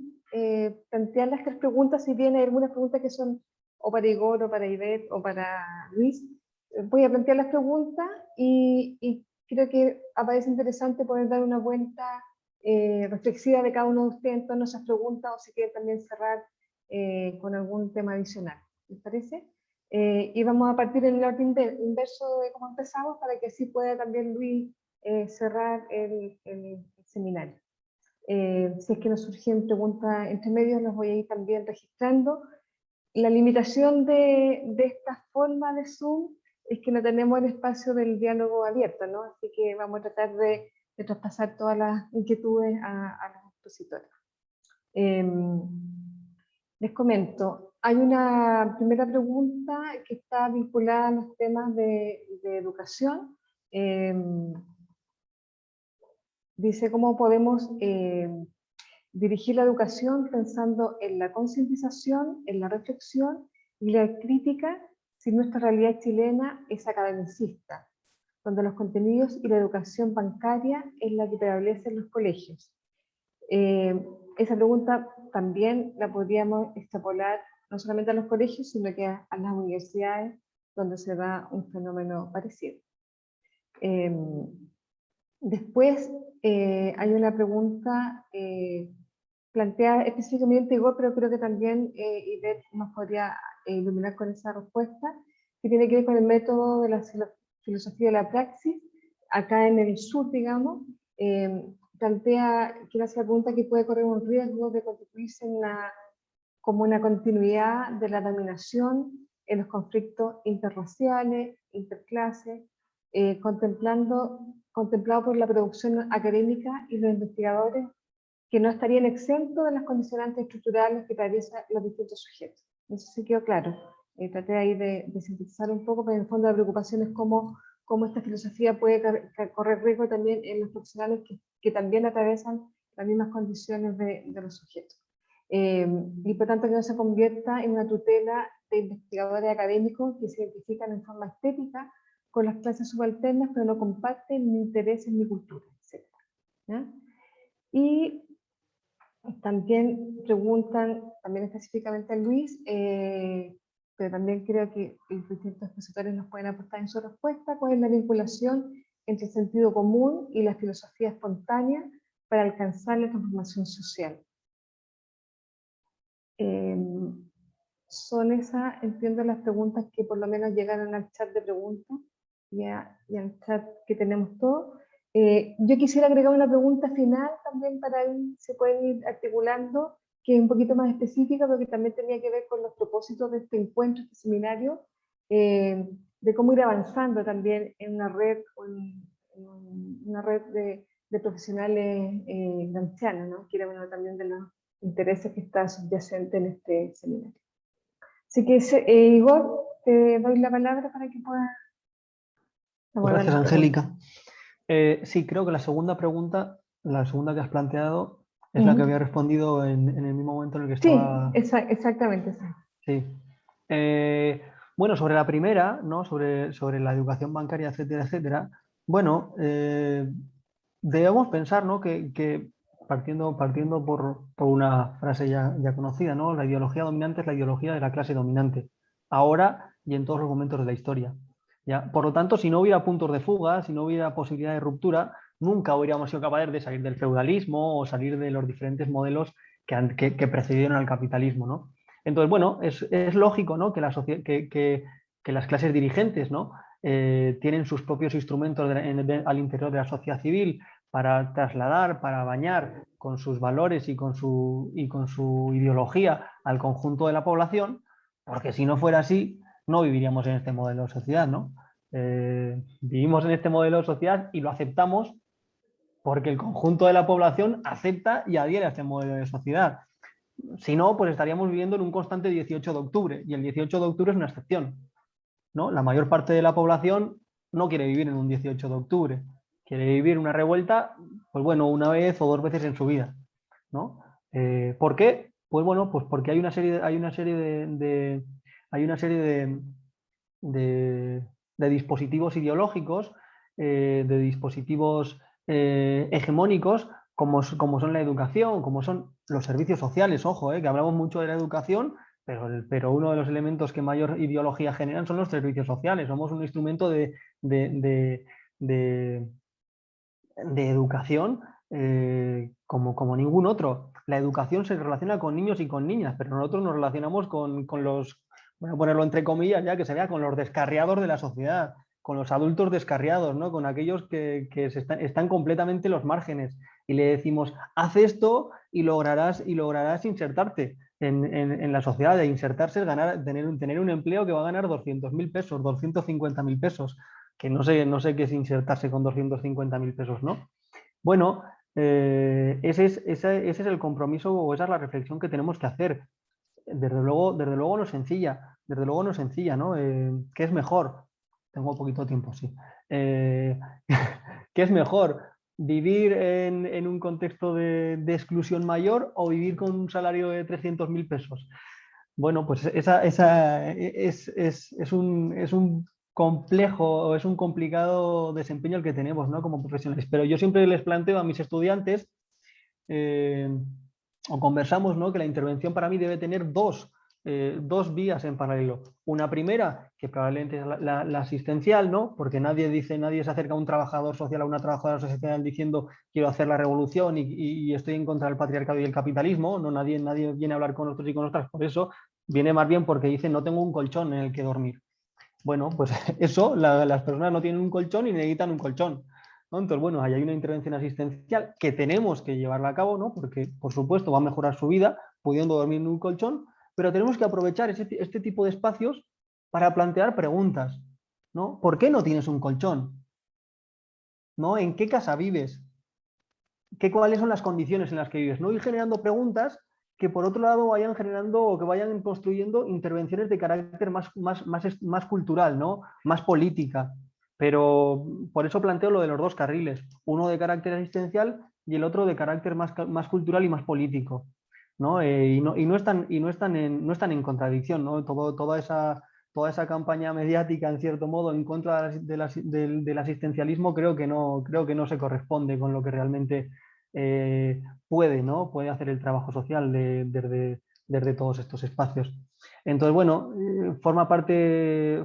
plantear las 3 preguntas, si bien hay algunas preguntas que son o para Igor, o para Ivette, o para Luis. Voy a plantear las preguntas y creo que aparece interesante poder dar una vuelta reflexiva de cada uno de ustedes en torno a esas preguntas, o si quieren también cerrar con algún tema adicional. ¿Les parece? Y vamos a partir en el orden inverso de cómo empezamos, para que así pueda también Luis cerrar el seminario. Si es que nos surgen preguntas entre medios, las voy a ir también registrando. La limitación de esta forma de Zoom es que no tenemos el espacio del diálogo abierto, ¿no? Así que vamos a tratar de traspasar todas las inquietudes a los expositores. Les comento, hay una primera pregunta que está vinculada a los temas de educación. Dice, ¿cómo podemos dirigir la educación pensando en la concientización, en la reflexión y la crítica si nuestra realidad chilena es academicista, donde los contenidos y la educación bancaria es la que prevalece en los colegios? Esa pregunta también la podríamos extrapolar no solamente a los colegios, sino que a las universidades, donde se da un fenómeno parecido. Después hay una pregunta planteada específicamente Igor, pero creo que también Ivette nos podría iluminar con esa respuesta, que tiene que ver con el método de la filosofía de la praxis, acá en el sur, digamos. Quiero hacer la pregunta que puede correr un riesgo de constituirse como una continuidad de la dominación en los conflictos interraciales, interclases, contemplado por la producción académica y los investigadores, que no estarían exentos de las condicionantes estructurales que atraviesan los distintos sujetos. No sé si quedó claro. Traté ahí de sintetizar un poco, pero en el fondo la preocupación es cómo esta filosofía puede correr riesgo también en los profesionales que también atraviesan las mismas condiciones de los sujetos. Y por tanto que no se convierta en una tutela de investigadores académicos que se identifican en forma estética con las clases subalternas, pero no comparten ni intereses ni cultura, etc. ¿Ya? Y también preguntan, también específicamente a Luis, pero también creo que los distintos expositores nos pueden aportar en su respuesta, cuál es la vinculación entre el sentido común y la filosofía espontánea para alcanzar la transformación social. Son esas, entiendo, las preguntas que por lo menos llegaron al chat de preguntas y al chat que tenemos todos. Yo quisiera agregar una pregunta final también para ahí se pueden ir articulando, que es un poquito más específica, pero que también tenía que ver con los propósitos de este encuentro, este seminario, de cómo ir avanzando también en una red, una red de profesionales gramscianos, ¿no? Que era uno también de los intereses que está subyacente en este seminario. Así que, Igor, te doy la palabra para que puedas... Gracias, Angélica. Sí, creo que la segunda pregunta, la segunda que has planteado, es la que había respondido en el mismo momento en el que estaba... Sí, exactamente. Sí. Bueno, sobre la primera, ¿no? sobre la educación bancaria, etcétera, etcétera. Bueno, debemos pensar, ¿no? que partiendo por una frase ya conocida, ¿no? La ideología dominante es la ideología de la clase dominante, ahora y en todos los momentos de la historia. ¿Ya? Por lo tanto, si no hubiera puntos de fuga, si no hubiera posibilidad de ruptura, nunca hubiéramos sido capaces de salir del feudalismo o salir de los diferentes modelos que precedieron al capitalismo, ¿no? Entonces, bueno, es lógico, ¿no? que las clases dirigentes, ¿no? Tienen sus propios instrumentos al interior de la sociedad civil para trasladar, para bañar con sus valores y con su ideología al conjunto de la población, porque si no fuera así, no viviríamos en este modelo de sociedad, ¿no? Vivimos en este modelo de sociedad y lo aceptamos porque el conjunto de la población acepta y adhiere a este modelo de sociedad. Si no, pues estaríamos viviendo en un constante 18 de octubre, y el 18 de octubre es una excepción, ¿no? La mayor parte de la población no quiere vivir en un 18 de octubre, quiere vivir una revuelta, pues bueno, una vez o dos veces en su vida, ¿no? ¿Por qué? Pues bueno, pues porque hay una serie de dispositivos ideológicos, de dispositivos hegemónicos, como son la educación, como son los servicios sociales, ojo, que hablamos mucho de la educación, pero uno de los elementos que mayor ideología generan son los servicios sociales. Somos un instrumento de educación como ningún otro. La educación se relaciona con niños y con niñas, pero nosotros nos relacionamos con los, voy a ponerlo entre comillas ya, que se vea, con los descarriados de la sociedad, con los adultos descarriados, ¿no? Con aquellos que están completamente en los márgenes. Y le decimos, haz esto y lograrás insertarte en la sociedad. De insertarse es tener un empleo que va a ganar 200.000 pesos, 250.000 pesos, que no sé qué es insertarse con 250.000 pesos, ¿no? Bueno, ese es el compromiso, o esa es la reflexión que tenemos que hacer. Desde luego no es sencilla, ¿no? ¿Qué es mejor? Tengo poquito tiempo, sí. ¿Qué es mejor? ¿Vivir en un contexto de exclusión mayor o vivir con un salario de 300.000 pesos? Bueno, pues es un complejo o es un complicado desempeño el que tenemos, ¿no? Como profesionales. Pero yo siempre les planteo a mis estudiantes, o conversamos, ¿no? Que la intervención para mí debe tener dos vías en paralelo. Una primera, que probablemente es la asistencial, ¿no? Porque nadie se acerca a un trabajador social, a una trabajadora social diciendo quiero hacer la revolución y estoy en contra del patriarcado y el capitalismo, ¿no? Nadie viene a hablar con nosotros y con nosotras por eso, viene más bien porque dice no tengo un colchón en el que dormir. Bueno, pues eso, las personas no tienen un colchón y necesitan un colchón, ¿no? Entonces, bueno, ahí hay una intervención asistencial que tenemos que llevarla a cabo, ¿no? Porque, por supuesto, va a mejorar su vida pudiendo dormir en un colchón, pero tenemos que aprovechar este tipo de espacios para plantear preguntas, ¿no? ¿Por qué no tienes un colchón? ¿No? ¿En qué casa vives? ¿Cuáles son las condiciones en las que vives? No ir generando preguntas que por otro lado vayan generando o que vayan construyendo intervenciones de carácter más cultural, ¿no? Más política. Pero por eso planteo lo de los dos carriles, uno de carácter asistencial y el otro de carácter más cultural y más político. ¿no? Y no están en contradicción, ¿no? Toda esa campaña mediática, en cierto modo, en contra del asistencialismo, creo que no se corresponde con lo que realmente puede hacer el trabajo social desde todos estos espacios. Entonces, bueno, forma parte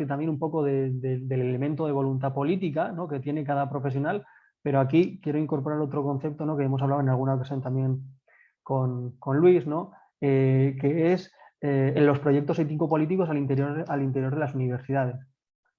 también un poco del elemento de voluntad política, ¿no?, que tiene cada profesional, pero aquí quiero incorporar otro concepto, ¿no?, que hemos hablado en alguna ocasión también con Luis, ¿no?, que es en los proyectos ético-políticos al interior de las universidades,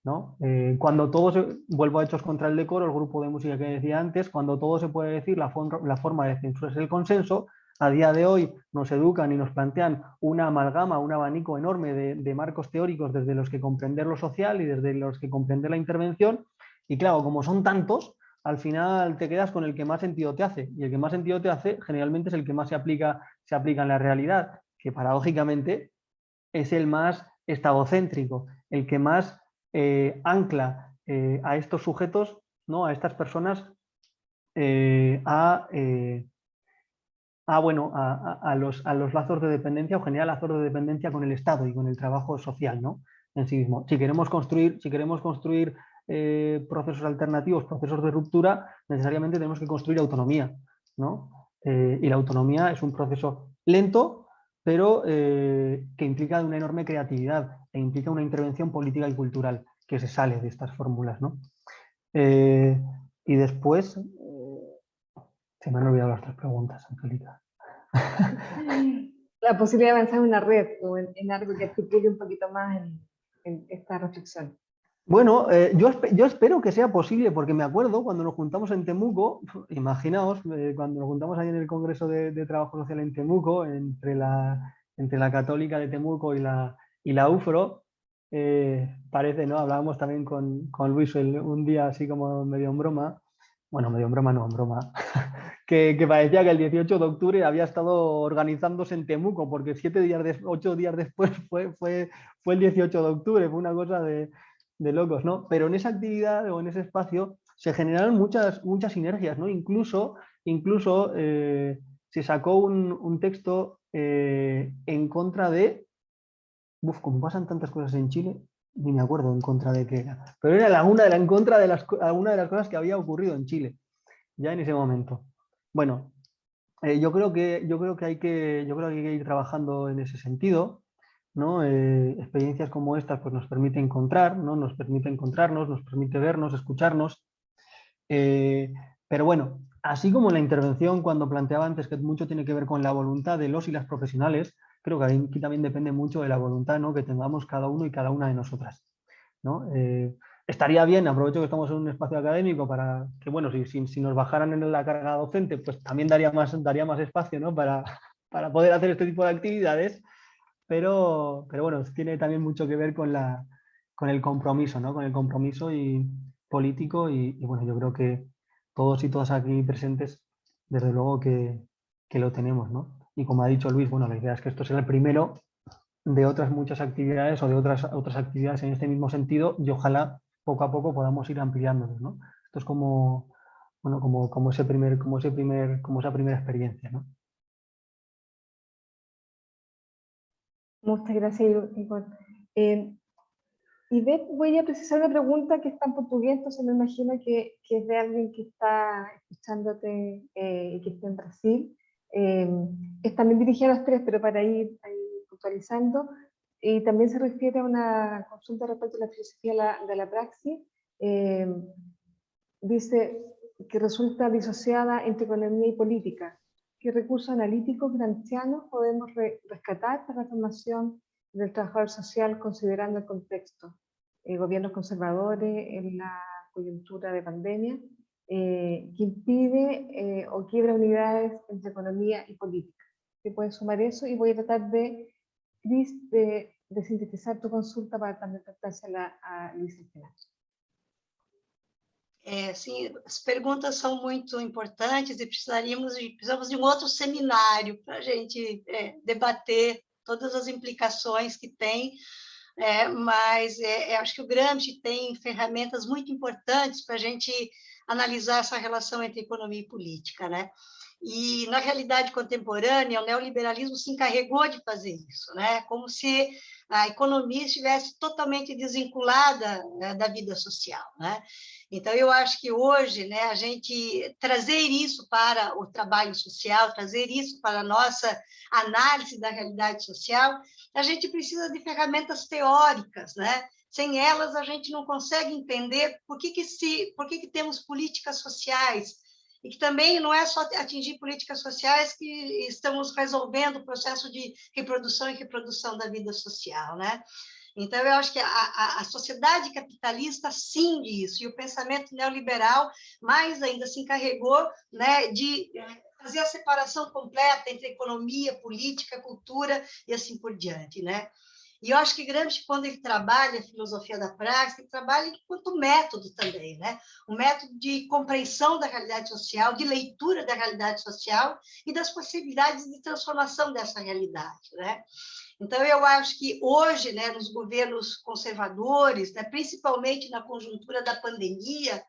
¿no? Cuando todo vuelvo a Hechos contra el Decoro, el grupo de música que decía antes, cuando todo se puede decir, la forma de censura es el consenso. A día de hoy nos educan y nos plantean una amalgama, un abanico enorme de marcos teóricos desde los que comprender lo social y desde los que comprender la intervención, y claro, como son tantos, al final te quedas con el que más sentido te hace, y el que más sentido te hace generalmente es el que más se aplica en la realidad, que paradójicamente es el más estadocéntrico, el que más ancla a estos sujetos, ¿no?, a estas personas, a los lazos de dependencia, o generar lazos de dependencia con el Estado y con el trabajo social, ¿no?, en sí mismo. Si queremos construir procesos alternativos, procesos de ruptura, necesariamente tenemos que construir autonomía, ¿no? Y la autonomía es un proceso lento, pero que implica una enorme creatividad e implica una intervención política y cultural que se sale de estas fórmulas, ¿no? Y después, se me han olvidado las 3 preguntas, Angélica. La posibilidad de avanzar en una red o en algo que articule un poquito más en esta reflexión. Bueno, yo espero que sea posible, porque me acuerdo cuando nos juntamos en Temuco, imaginaos, cuando nos juntamos ahí en el Congreso de Trabajo Social en Temuco, entre la Católica de Temuco y la UFRO, parece, ¿no? Hablábamos también con Luis un día así como medio en broma, bueno, medio en broma, no, en broma, que parecía que el 18 de octubre había estado organizándose en Temuco, porque 8 días después fue el 18 de octubre, fue una cosa de locos, ¿no? Pero en esa actividad o en ese espacio se generaron muchas sinergias, ¿no? Incluso se sacó un texto en contra de... como pasan tantas cosas en Chile, ni me acuerdo en contra de qué era. Pero era en contra de alguna de las cosas que había ocurrido en Chile, ya en ese momento. Bueno, yo creo que hay que ir trabajando en ese sentido, ¿no? Experiencias como estas pues nos permite encontrar, ¿no? Nos permite encontrarnos, nos permite vernos, escucharnos. Pero bueno, así como en la intervención, cuando planteaba antes que mucho tiene que ver con la voluntad de los y las profesionales, creo que aquí también depende mucho de la voluntad, ¿no?, que tengamos cada uno y cada una de nosotras, ¿no? Estaría bien, aprovecho que estamos en un espacio académico para que, bueno, si nos bajaran en la carga docente, pues también daría más espacio, ¿no?, para poder hacer este tipo de actividades, pero bueno, tiene también mucho que ver con el compromiso, ¿no?, con el compromiso político y bueno, yo creo que todos y todas aquí presentes, desde luego que lo tenemos, ¿no? Y como ha dicho Luis, bueno, la idea es que esto sea el primero de otras muchas actividades o de otras actividades en este mismo sentido, y ojalá poco a poco podamos ir ampliándolos, ¿no? Esto es como esa primera experiencia, ¿no? Muchas gracias, Igor. Y voy a precisar una pregunta que está en portugués, entonces me imagino que es de alguien que está escuchándote y que está en Brasil. Es también dirigida a los 3, pero para ir puntualizando. Y también se refiere a una consulta respecto a la filosofía de la praxis. Dice que resulta disociada entre economía y política. ¿Qué recursos analíticos gramscianos podemos rescatar para la formación del trabajador social considerando el contexto? Gobiernos conservadores en la coyuntura de pandemia, que impide o quiebra unidades entre economía y política. ¿Te puedes sumar eso? Y voy a tratar Cris, de sintetizar tu consulta para también tratársela a Luis al final. Sim, as perguntas são muito importantes e precisamos de um outro seminário para a gente debater todas as implicações que tem, mas acho que o Gramsci tem ferramentas muito importantes para a gente analisar essa relação entre economia e política, né? E, na realidade contemporânea, o neoliberalismo se encarregou de fazer isso, né? Como se a economia estivesse totalmente desvinculada, né, da vida social, né? Então, eu acho que hoje, né, a gente trazer isso para o trabalho social, trazer isso para a nossa análise da realidade social, a gente precisa de ferramentas teóricas, né? Sem elas, a gente não consegue entender por que temos políticas sociais, e que também não é só atingir políticas sociais que estamos resolvendo o processo de reprodução e reprodução da vida social, né? Então, eu acho que a sociedade capitalista cinge isso, e o pensamento neoliberal, mais ainda, se encarregou, né, de fazer a separação completa entre economia, política, cultura e assim por diante, né? E eu acho que Gramsci, quando ele trabalha a filosofia da praxis, ele trabalha enquanto método também, né? Um método de compreensão da realidade social, de leitura da realidade social e das possibilidades de transformação dessa realidade, né? Então, eu acho que hoje, né, nos governos conservadores, né, principalmente na conjuntura da pandemia,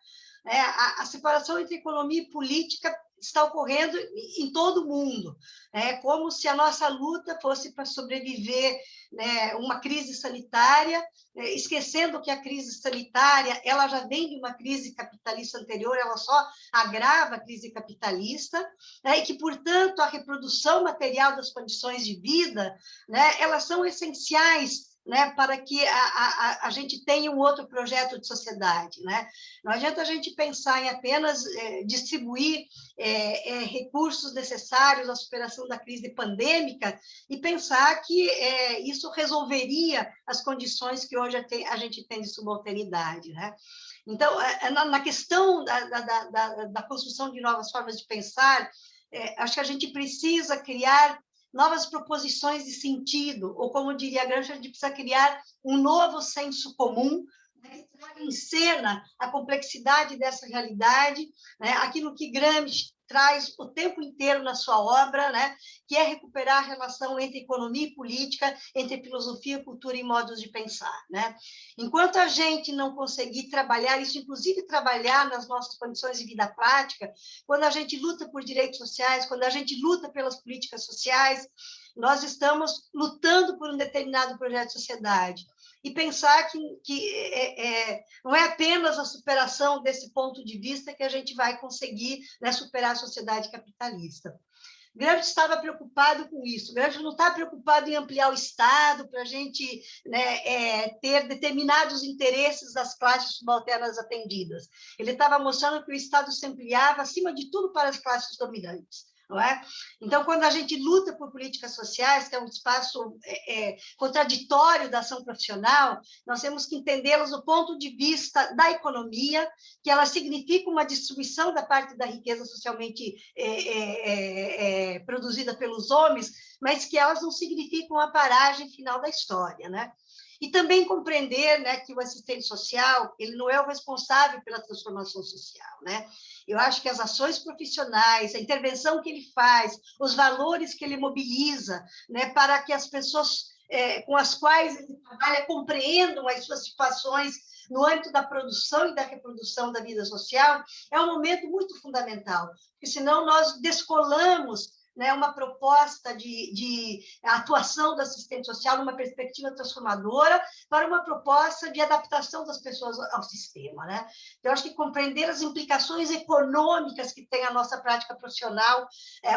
né, a separação entre economia e política está ocorrendo em todo o mundo, né, como se a nossa luta fosse para sobreviver, né, uma crise sanitária, esquecendo que a crise sanitária ela já vem de uma crise capitalista anterior, ela só agrava a crise capitalista, né, e que, portanto, a reprodução material das condições de vida, né, elas são essenciais, né, para que a gente tenha um outro projeto de sociedade, né? Não adianta a gente pensar em apenas distribuir recursos necessários à superação da crise pandêmica e pensar que isso resolveria as condições que hoje a gente tem de subalternidade, né? Então, na questão da construção de novas formas de pensar, acho que a gente precisa criar novas proposições de sentido, ou, como diria Gramsci, a gente precisa criar um novo senso comum, né, que traga em cena a complexidade dessa realidade, né, aquilo que Gramsci traz o tempo inteiro na sua obra, né, que é recuperar a relação entre economia e política, entre filosofia, cultura e modos de pensar, né? Enquanto a gente não conseguir trabalhar isso, inclusive trabalhar nas nossas condições de vida prática, quando a gente luta por direitos sociais, quando a gente luta pelas políticas sociais, nós estamos lutando por um determinado projeto de sociedade. E pensar que não é apenas a superação desse ponto de vista que a gente vai conseguir, né, superar a sociedade capitalista. Gramsci estava preocupado com isso. Gramsci não está preocupado em ampliar o Estado para a gente, né, ter determinados interesses das classes subalternas atendidas. Ele estava mostrando que o Estado se ampliava, acima de tudo, para as classes dominantes. Não é? Então, quando a gente luta por políticas sociais, que é um espaço contraditório da ação profissional, nós temos que entendê-las do ponto de vista da economia, que ela significa uma distribuição da parte da riqueza socialmente produzida pelos homens, mas que elas não significam a paragem final da história, né? E também compreender, né, que o assistente social ele não é o responsável pela transformação social, né? Eu acho que as ações profissionais, a intervenção que ele faz, os valores que ele mobiliza, né, para que as pessoas com as quais ele trabalha compreendam as suas situações no âmbito da produção e da reprodução da vida social, é um momento muito fundamental, porque senão nós descolamos, né, uma proposta de atuação do assistente social numa perspectiva transformadora para uma proposta de adaptação das pessoas ao sistema, né? Então, eu acho que compreender as implicações econômicas que tem a nossa prática profissional,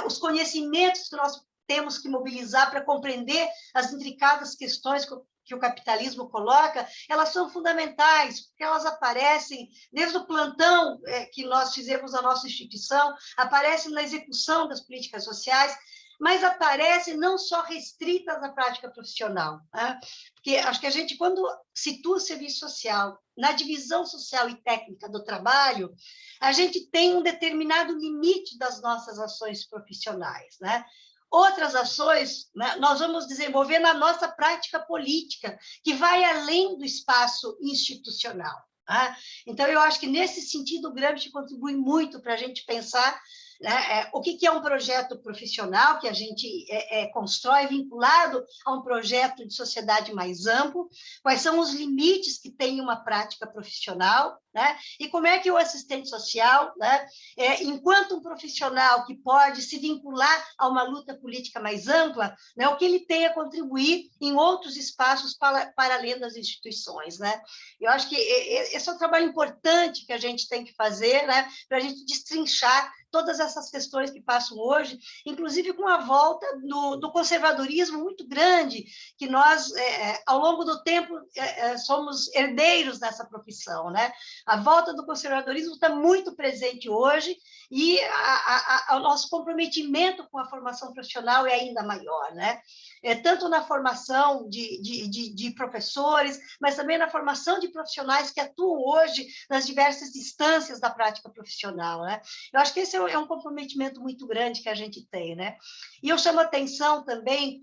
os conhecimentos que nós temos que mobilizar para compreender as intricadas questões que o capitalismo coloca, elas são fundamentais, porque elas aparecem desde o plantão que nós fizemos na nossa instituição, aparecem na execução das políticas sociais, mas aparecem não só restritas à prática profissional, né? Porque acho que a gente, quando situa o serviço social na divisão social e técnica do trabalho, a gente tem um determinado limite das nossas ações profissionais, né? Outras ações, né, nós vamos desenvolver na nossa prática política, que vai além do espaço institucional. Tá? Então, eu acho que, nesse sentido, o Gramsci contribui muito para a gente pensar né? O que é um projeto profissional que a gente constrói vinculado a um projeto de sociedade mais amplo, quais são os limites que tem uma prática profissional, né? E como é que o assistente social, né, enquanto um profissional que pode se vincular a uma luta política mais ampla, né, o que ele tem a contribuir em outros espaços para além das instituições, né? Eu acho que esse é um trabalho importante que a gente tem que fazer, né, para a gente destrinchar todas essas questões que passam hoje, inclusive com a volta do conservadorismo muito grande, que nós, ao longo do tempo, somos herdeiros dessa profissão, né? A volta do conservadorismo está muito presente hoje e o nosso comprometimento com a formação profissional é ainda maior, né? Tanto na formação de professores, mas também na formação de profissionais que atuam hoje nas diversas instâncias da prática profissional, né? Eu acho que esse é um comprometimento muito grande que a gente tem, né? E eu chamo a atenção também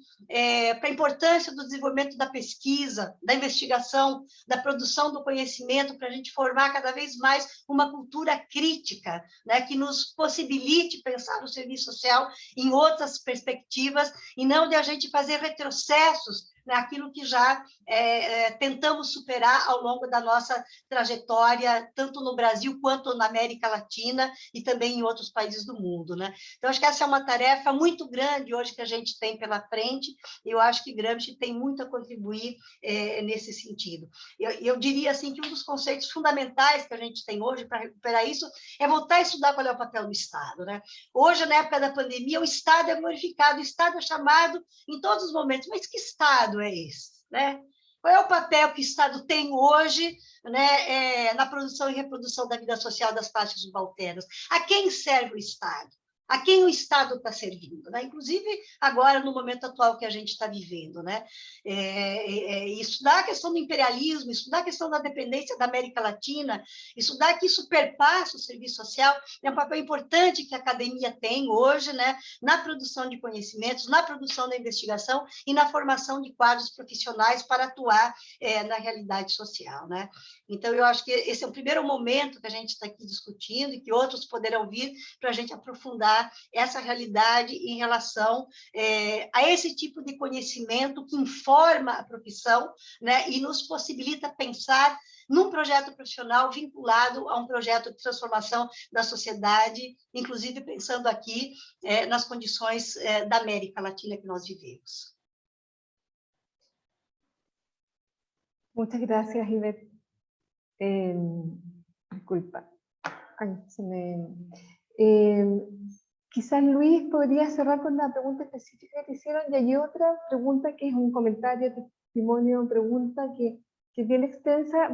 para a importância do desenvolvimento da pesquisa, da investigação, da produção do conhecimento, para a gente formar cada vez mais uma cultura crítica, né, que nos possibilite pensar o serviço social em outras perspectivas e não de a gente fazer retrocessos naquilo que já tentamos superar ao longo da nossa trajetória, tanto no Brasil quanto na América Latina e também em outros países do mundo, né? Então, acho que essa é uma tarefa muito grande hoje que a gente tem pela frente, e eu acho que Gramsci tem muito a contribuir nesse sentido. Eu diria assim que um dos conceitos fundamentais que a gente tem hoje para recuperar isso é voltar a estudar qual é o papel do Estado, né? Hoje, na época da pandemia, o Estado é glorificado, o Estado é chamado em todos os momentos, mas que Estado é esse, né? Qual é o papel que o Estado tem hoje, né, na produção e reprodução da vida social das classes subalternas? A quem serve o Estado? A quem o Estado está servindo, né? Inclusive agora no momento atual que a gente está vivendo, né? Estudar a questão do imperialismo, estudar a questão da dependência da América Latina, estudar que isso perpassa o serviço social, é um papel importante que a academia tem hoje, né? Na produção de conhecimentos, na produção da investigação e na formação de quadros profissionais para atuar na realidade social, né? Então eu acho que esse é o primeiro momento que a gente está aqui discutindo e que outros poderão vir para a gente aprofundar essa realidade em relação a esse tipo de conhecimento que informa a profissão, né, e nos possibilita pensar num projeto profissional vinculado a um projeto de transformação da sociedade, inclusive pensando aqui nas condições da América Latina que nós vivemos. Muchas gracias, Ivette. Disculpa. Ay, quizás Luis podría cerrar con la pregunta específica que hicieron, y hay otra pregunta que es un comentario, testimonio, pregunta que es bien extensa.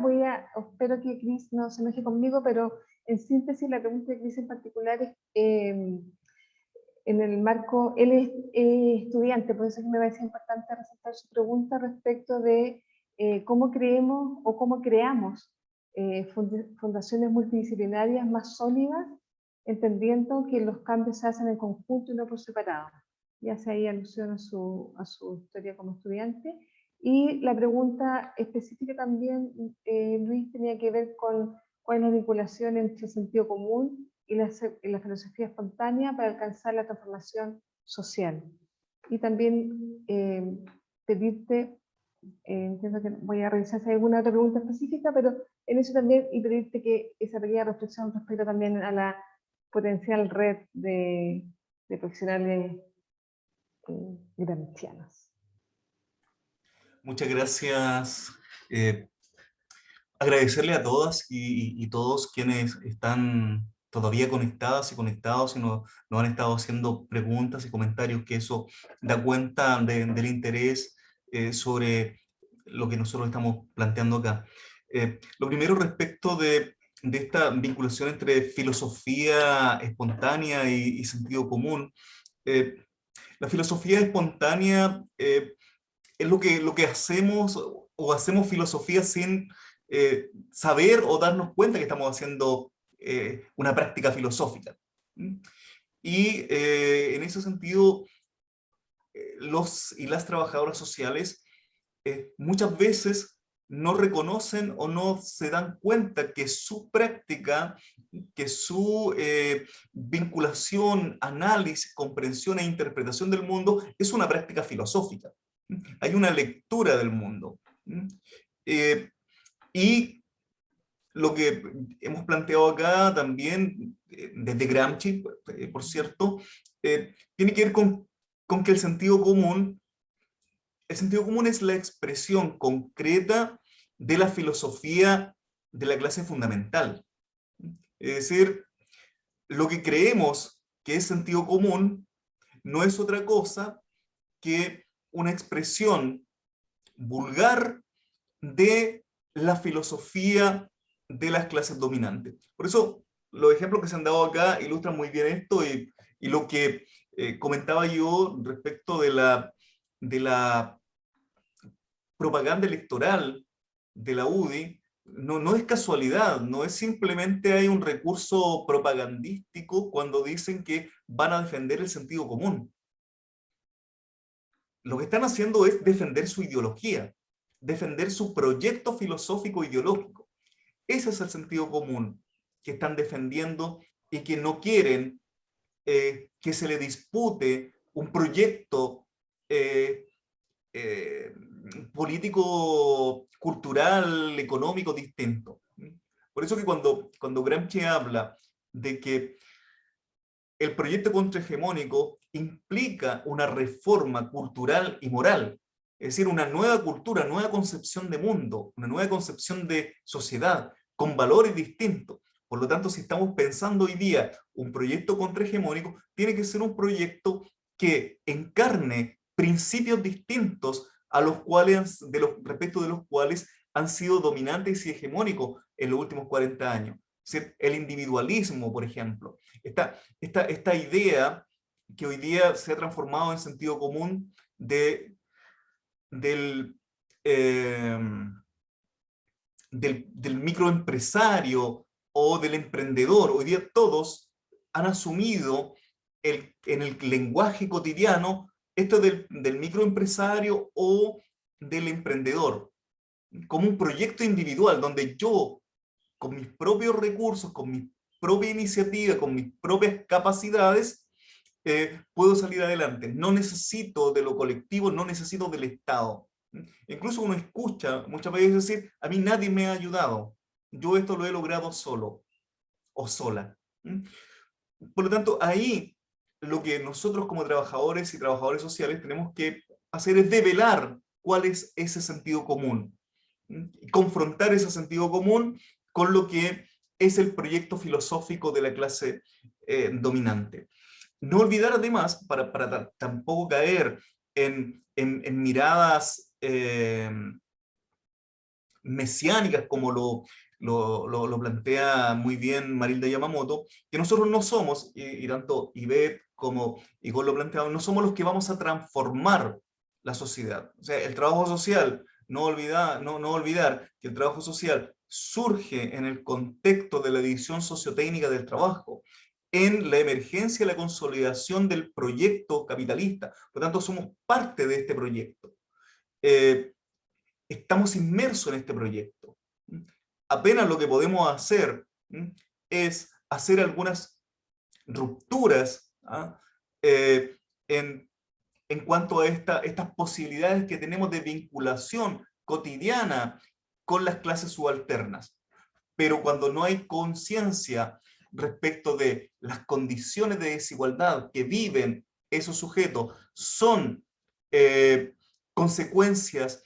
Espero que Cris no se enoje conmigo, pero en síntesis la pregunta de Cris en particular es, en el marco, él es estudiante, por eso es que me parece importante resaltar su pregunta respecto de cómo creemos o cómo creamos fundaciones multidisciplinarias más sólidas, entendiendo que los cambios se hacen en conjunto y no por separado. Y hace ahí alusión a su historia como estudiante. Y la pregunta específica también, Luis, tenía que ver con cuál es la vinculación entre el sentido común y la filosofía espontánea para alcanzar la transformación social. Y también pedirte, entiendo que voy a revisar si hay alguna otra pregunta específica, pero en eso también, y pedirte que esa pequeña reflexión respecto también a la potencial red de profesionales gramscianos. Muchas gracias. Agradecerle a todas y todos quienes están todavía conectadas y conectados y nos han estado haciendo preguntas y comentarios, que eso da cuenta del interés sobre lo que nosotros estamos planteando acá. Lo primero respecto de esta vinculación entre filosofía espontánea y sentido común. La filosofía espontánea es lo que hacemos, o hacemos filosofía sin saber o darnos cuenta que estamos haciendo una práctica filosófica. Y en ese sentido, los y las trabajadoras sociales muchas veces no reconocen o no se dan cuenta que su práctica, que su vinculación, análisis, comprensión e interpretación del mundo es una práctica filosófica. Hay una lectura del mundo. Y lo que hemos planteado acá también, desde Gramsci, por cierto, tiene que ver con que el sentido común es la expresión concreta de la filosofía de la clase fundamental. Es decir, lo que creemos que es sentido común no es otra cosa que una expresión vulgar de la filosofía de las clases dominantes. Por eso, los ejemplos que se han dado acá ilustran muy bien esto, y lo que comentaba yo respecto de la propaganda electoral de la UDI, no es casualidad, no es simplemente hay un recurso propagandístico cuando dicen que van a defender el sentido común. Lo que están haciendo es defender su ideología, defender su proyecto filosófico ideológico. Ese es el sentido común que están defendiendo, y que no quieren que se le dispute un proyecto político, cultural, económico distinto. Por eso que cuando Gramsci habla de que el proyecto contrahegemónico implica una reforma cultural y moral, es decir, una nueva cultura, nueva concepción de mundo, una nueva concepción de sociedad, con valores distintos. Por lo tanto, si estamos pensando hoy día un proyecto contrahegemónico, tiene que ser un proyecto que encarne principios distintos a los cuales, respecto de los cuales han sido dominantes y hegemónicos en los últimos 40 años. Es decir, el individualismo, por ejemplo. Esta idea que hoy día se ha transformado en sentido común del microempresario o del emprendedor. Hoy día todos han asumido en el lenguaje cotidiano esto del microempresario o del emprendedor como un proyecto individual, donde yo, con mis propios recursos, con mi propia iniciativa, con mis propias capacidades, puedo salir adelante. No necesito de lo colectivo, no necesito del Estado. Incluso uno escucha muchas veces decir, a mí nadie me ha ayudado, yo esto lo he logrado solo o sola. Por lo tanto, ahí lo que nosotros como trabajadores y trabajadores sociales tenemos que hacer es develar cuál es ese sentido común, y confrontar ese sentido común con lo que es el proyecto filosófico de la clase dominante. No olvidar además, para tampoco caer en miradas mesiánicas, como lo plantea muy bien Marilda Yamamoto, que nosotros no somos, y tanto Ivette como Igor lo planteaban, no somos los que vamos a transformar la sociedad. O sea, el trabajo social, no olvidar que el trabajo social surge en el contexto de la división sociotécnica del trabajo, en la emergencia y la consolidación del proyecto capitalista. Por lo tanto, somos parte de este proyecto. Estamos inmersos en este proyecto. Apenas lo que podemos hacer es hacer algunas rupturas en cuanto a estas posibilidades que tenemos de vinculación cotidiana con las clases subalternas. Pero cuando no hay conciencia respecto de las condiciones de desigualdad que viven esos sujetos, son consecuencias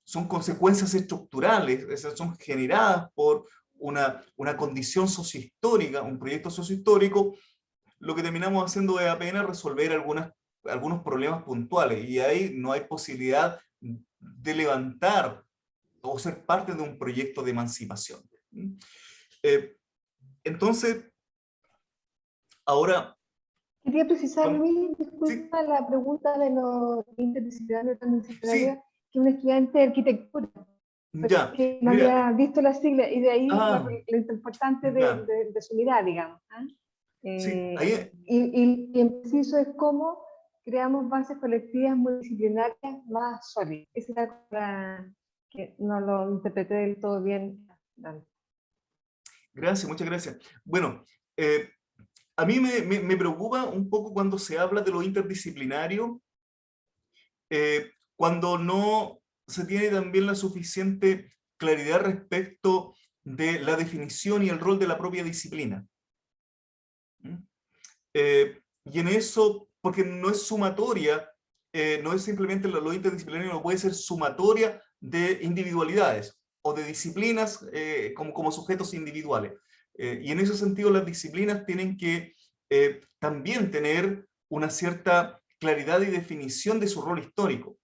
son consecuencias estructurales, esas son generadas por una condición sociohistórica, un proyecto sociohistórico. Lo que terminamos haciendo es apenas resolver algunos problemas puntuales, y ahí no hay posibilidad de levantar o ser parte de un proyecto de emancipación. Entonces, ahora... Quería precisar, Luis, disculpa, sí, la pregunta de los interdisciplinarios, transdisciplinarios, sí, que un estudiante de arquitectura, ya, que no había visto la sigla, y de ahí lo importante de su unidad, digamos. Sí, ahí... y en preciso es como creamos bases colectivas multidisciplinarias más sólidas. Esa era para que no lo interpreté del todo bien. Gracias, muchas gracias. Bueno, a mí me preocupa un poco cuando se habla de lo interdisciplinario, cuando no se tiene también la suficiente claridad respecto de la definición y el rol de la propia disciplina. Y en eso, porque no es sumatoria, no es simplemente lo interdisciplinario, no puede ser sumatoria de individualidades o de disciplinas como sujetos individuales. Y en ese sentido las disciplinas tienen que también tener una cierta claridad y definición de su rol histórico.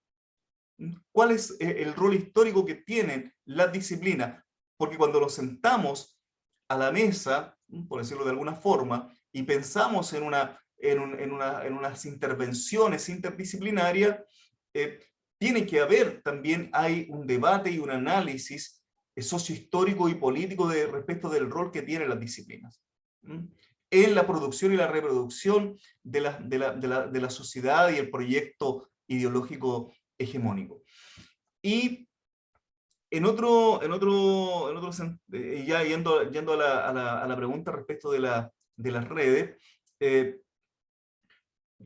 ¿Cuál es el rol histórico que tienen las disciplinas? Porque cuando nos sentamos a la mesa, por decirlo de alguna forma, y pensamos en unas intervenciones interdisciplinarias, tiene que haber también hay un debate y un análisis sociohistórico y político respecto del rol que tienen las disciplinas en la producción y la reproducción de la sociedad y el proyecto ideológico hegemónico. Y ya yendo a la pregunta respecto de las redes,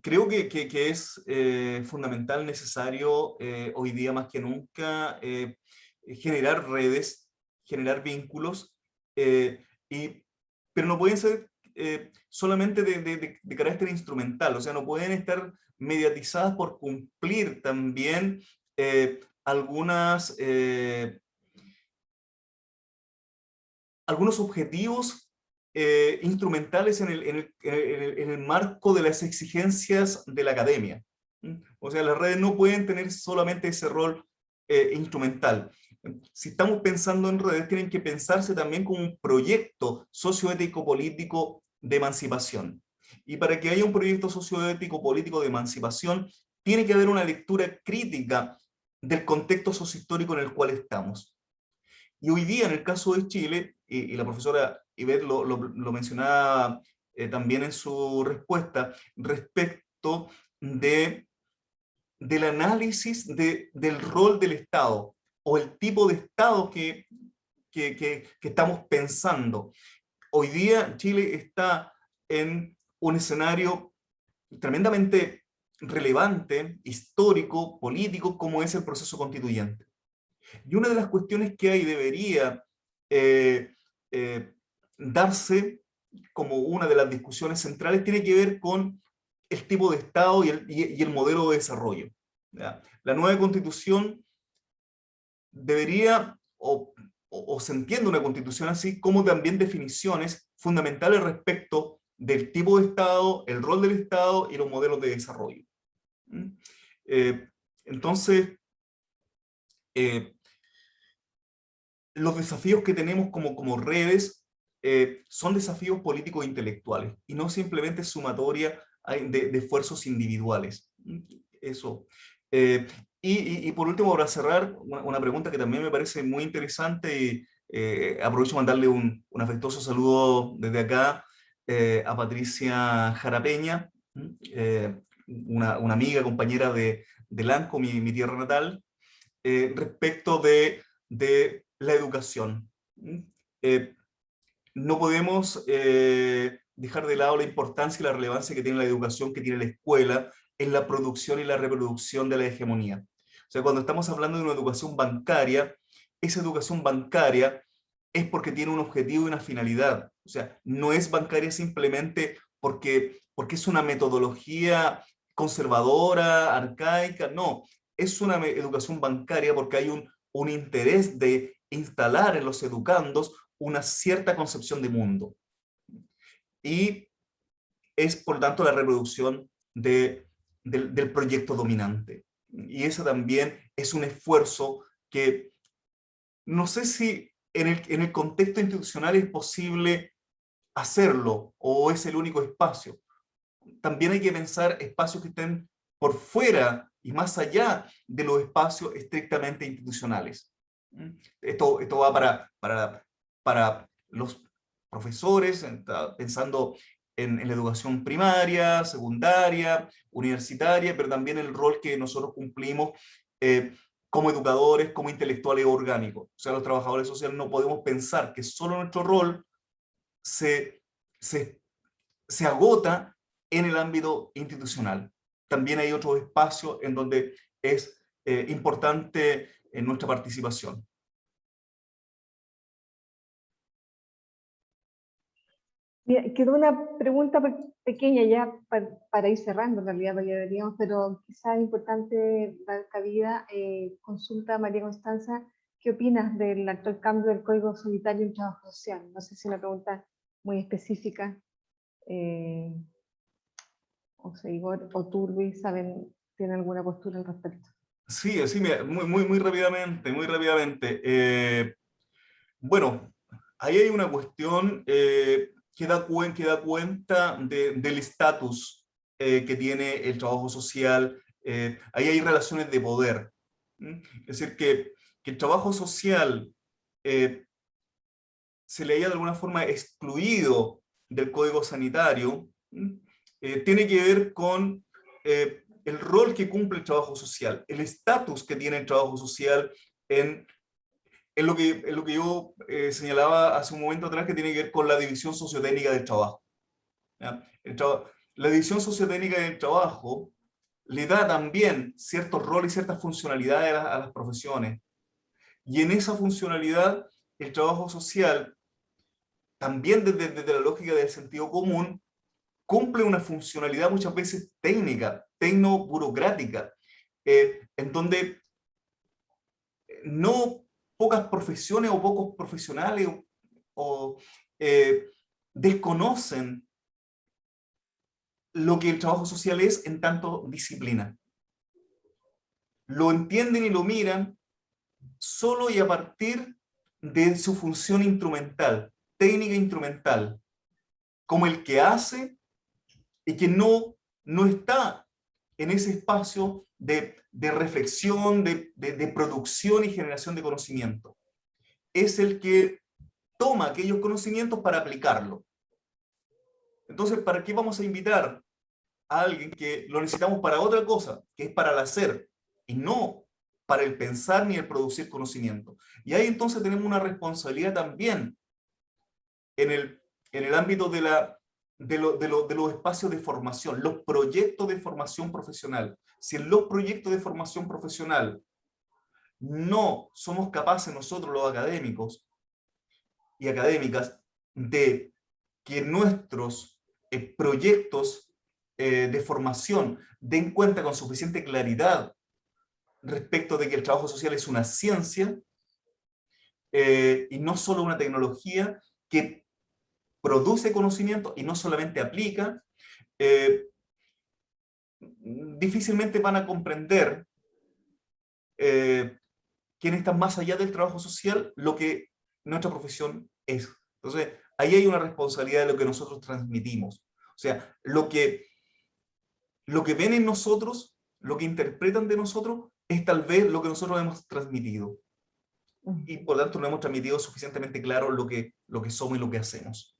creo que es fundamental, necesario hoy día más que nunca generar redes, generar vínculos, pero no pueden ser solamente de carácter instrumental, o sea, no pueden estar mediatizadas por cumplir también algunos objetivos instrumentales en el marco de las exigencias de la academia. O sea, las redes no pueden tener solamente ese rol instrumental. Si estamos pensando en redes, tienen que pensarse también como un proyecto socioético-político de emancipación. Y para que haya un proyecto socioético-político de emancipación, tiene que haber una lectura crítica del contexto sociohistórico en el cual estamos. Y hoy día, en el caso de Chile, y la profesora Ivette lo mencionaba también en su respuesta, respecto del análisis del rol del Estado, o el tipo de Estado que estamos pensando. Hoy día Chile está en un escenario tremendamente relevante, histórico, político, como es el proceso constituyente. Y una de las cuestiones que ahí debería darse como una de las discusiones centrales tiene que ver con el tipo de Estado y el modelo de desarrollo. ¿Ya? La nueva Constitución debería, o se entiende una Constitución así, como también definiciones fundamentales respecto del tipo de Estado, el rol del Estado y los modelos de desarrollo. Entonces, los desafíos que tenemos como redes son desafíos políticos e intelectuales y no simplemente sumatoria de esfuerzos individuales. Eso. Y por último, para cerrar, una pregunta que también me parece muy interesante y aprovecho para mandarle un afectuoso saludo desde acá a Patricia Jarapeña, una amiga, compañera de Lanco, mi tierra natal, respecto de la educación. No podemos dejar de lado la importancia y la relevancia que tiene la educación, que tiene la escuela, en la producción y la reproducción de la hegemonía. O sea, cuando estamos hablando de una educación bancaria, esa educación bancaria es porque tiene un objetivo y una finalidad. O sea, no es bancaria simplemente porque es una metodología conservadora, arcaica, no. Es una educación bancaria porque hay un interés de instalar en los educandos una cierta concepción de mundo. Y es, por tanto, la reproducción del proyecto dominante. Y eso también es un esfuerzo que no sé si en el contexto institucional es posible hacerlo o es el único espacio. También hay que pensar espacios que estén por fuera y más allá de los espacios estrictamente institucionales. Esto va para los profesores, pensando en la educación primaria, secundaria, universitaria, pero también el rol que nosotros cumplimos como educadores, como intelectuales orgánicos. O sea, los trabajadores sociales no podemos pensar que solo nuestro rol se agota en el ámbito institucional. También hay otros espacios en donde es importante nuestra participación. Mira, quedó una pregunta pequeña ya para ir cerrando, en realidad, porque deberíamos, pero quizás es importante dar cabida. Consulta María Constanza, ¿qué opinas del actual cambio del Código Sanitario en Trabajo Social? No sé si es una pregunta muy específica. O sea, Igor o tú, Luis, ¿tienen alguna postura al respecto? Sí, mira, muy rápidamente, muy rápidamente. Bueno, ahí hay una cuestión que da cuenta del estatus que tiene el trabajo social. Ahí hay relaciones de poder. Es decir, que el trabajo social se le haya de alguna forma excluido del Código Sanitario, tiene que ver con el rol que cumple el trabajo social, el estatus que tiene el trabajo social en lo que yo señalaba hace un momento atrás, que tiene que ver con la división sociotécnica del trabajo. La división sociotécnica del trabajo le da también ciertos roles y ciertas funcionalidades a las profesiones. Y en esa funcionalidad, el trabajo social, también desde la lógica del sentido común, cumple una funcionalidad muchas veces técnica, tecno-burocrática, en donde no pocas profesiones o pocos profesionales desconocen lo que el trabajo social es en tanto disciplina. Lo entienden y lo miran solo y a partir de su función instrumental, técnica instrumental, como el que hace y que no está en ese espacio de reflexión, de producción y generación de conocimiento. Es el que toma aquellos conocimientos para aplicarlo. Entonces, ¿para qué vamos a invitar a alguien que lo necesitamos para otra cosa, que es para el hacer, y no para el pensar ni el producir conocimiento? Y ahí entonces tenemos una responsabilidad también en el ámbito de los espacios de formación, los proyectos de formación profesional. Si en los proyectos de formación profesional no somos capaces nosotros los académicos y académicas de que nuestros proyectos de formación den cuenta con suficiente claridad respecto de que el trabajo social es una ciencia y no solo una tecnología que produce conocimiento y no solamente aplica, difícilmente van a comprender quienes están más allá del trabajo social lo que nuestra profesión es. Entonces, ahí hay una responsabilidad de lo que nosotros transmitimos. O sea, lo que ven en nosotros, lo que interpretan de nosotros, es tal vez lo que nosotros hemos transmitido. Y por tanto no hemos transmitido suficientemente claro lo que somos y lo que hacemos.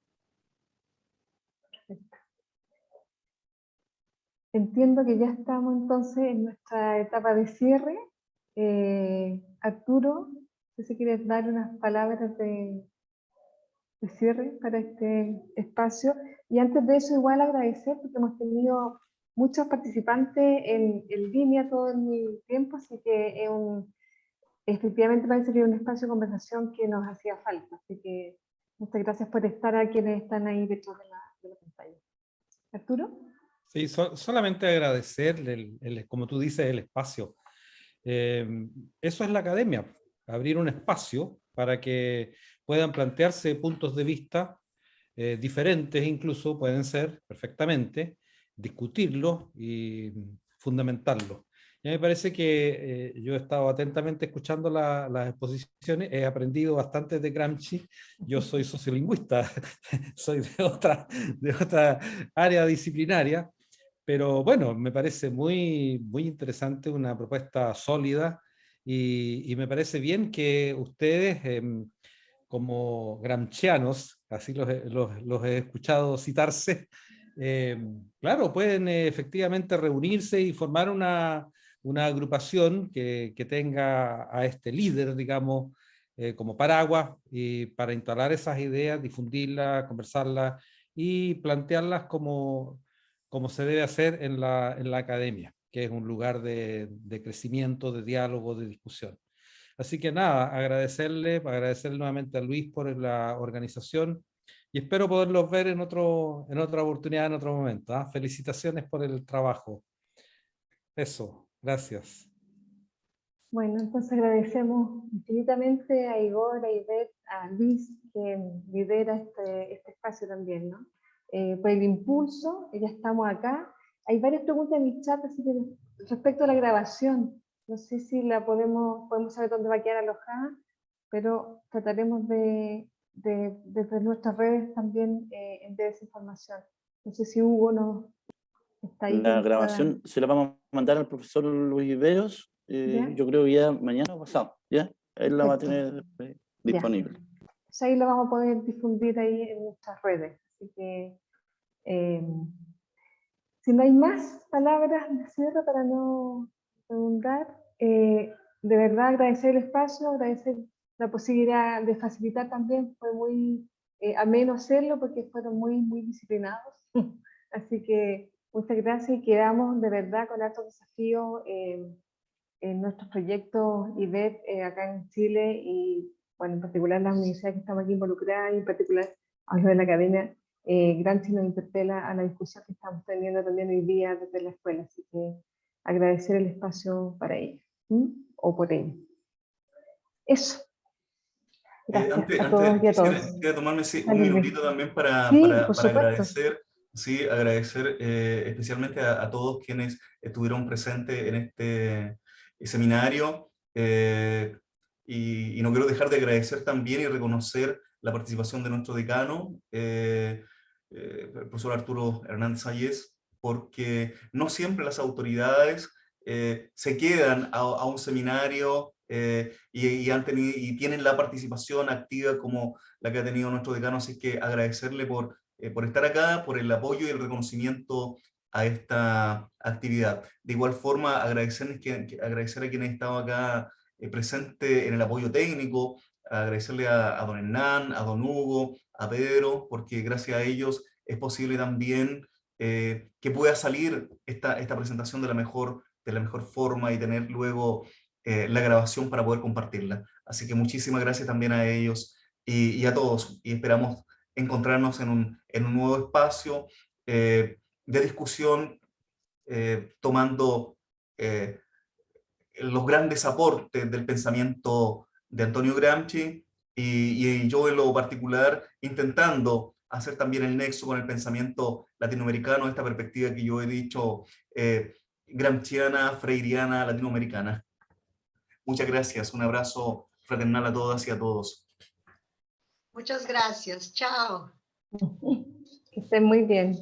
Entiendo que ya estamos entonces en nuestra etapa de cierre. Arturo, no sé si quieres dar unas palabras de cierre para este espacio. Y antes de eso, igual agradecer, porque hemos tenido muchos participantes en línea todo el tiempo, así que efectivamente parece que es un espacio de conversación que nos hacía falta. Así que muchas gracias por estar a quienes están ahí detrás de la pantalla. Arturo. Sí, solamente agradecer, como tú dices, el espacio. Eso es la academia, abrir un espacio para que puedan plantearse puntos de vista diferentes, incluso pueden ser perfectamente, discutirlos y fundamentarlos. Y me parece que yo he estado atentamente escuchando las exposiciones, he aprendido bastante de Gramsci. Yo soy sociolingüista, soy de otra área disciplinaria, pero bueno, me parece muy interesante, una propuesta sólida, y me parece bien que ustedes como gramscianos, así los he escuchado citarse, claro, pueden efectivamente reunirse y formar una agrupación que tenga a este líder, digamos, como paraguas, y para instalar esas ideas, difundirlas, conversarlas y plantearlas como se debe hacer en la academia, que es un lugar de crecimiento, de diálogo, de discusión. Así que nada, agradecerle nuevamente a Luis por la organización y espero poderlos ver en otra oportunidad, en otro momento. ¿Ah? Felicitaciones por el trabajo. Eso, gracias. Bueno, entonces agradecemos infinitamente a Igor, a Ivette, a Luis, que lidera este espacio también, ¿no? Por el impulso, ya estamos acá. Hay varias preguntas en el chat, así que respecto a la grabación, no sé si la podemos saber dónde va a quedar alojada, pero trataremos desde nuestras redes también enviar esa información. No sé si Hugo no está ahí. La grabación se la vamos a mandar al profesor Luis Veos, yo creo ya mañana o pasado, ¿ya? Él la va a tener disponible. Pues ahí la vamos a poder difundir ahí en nuestras redes. Así que, si no hay más palabras, me cierro para no redundar. De verdad agradecer el espacio, agradecer la posibilidad de facilitar también. Fue muy ameno hacerlo porque fueron muy disciplinados. Así que muchas gracias y quedamos de verdad con altos desafíos en nuestros proyectos IBET acá en Chile y bueno, en particular las universidades que estamos aquí involucradas y en particular a los de la academia. Gramsci nos interpela a la discusión que estamos teniendo también hoy día desde la escuela, así que agradecer el espacio para ella o por ella. Eso. Gracias a todos y a todos. Quisiera tomarme un minutito también para agradecer, sí, agradecer especialmente a todos quienes estuvieron presentes en este seminario y no quiero dejar de agradecer también y reconocer la participación de nuestro decano, el profesor Arturo Hernández Ayes, porque no siempre las autoridades se quedan a un seminario y tienen la participación activa como la que ha tenido nuestro decano, así que agradecerle por estar acá, por el apoyo y el reconocimiento a esta actividad. De igual forma, agradecer a quienes han estado acá presentes en el apoyo técnico, agradecerle a don Hernán, a don Hugo, a Pedro, porque gracias a ellos es posible también que pueda salir esta presentación de la mejor forma y tener luego la grabación para poder compartirla. Así que muchísimas gracias también a ellos y a todos, y esperamos encontrarnos en un nuevo espacio de discusión, tomando los grandes aportes del pensamiento de Antonio Gramsci y yo en lo particular intentando hacer también el nexo con el pensamiento latinoamericano, esta perspectiva que yo he dicho gramsciana, freiriana, latinoamericana. Muchas gracias, un abrazo fraternal a todas y a todos. Muchas gracias, chao. Que estén muy bien.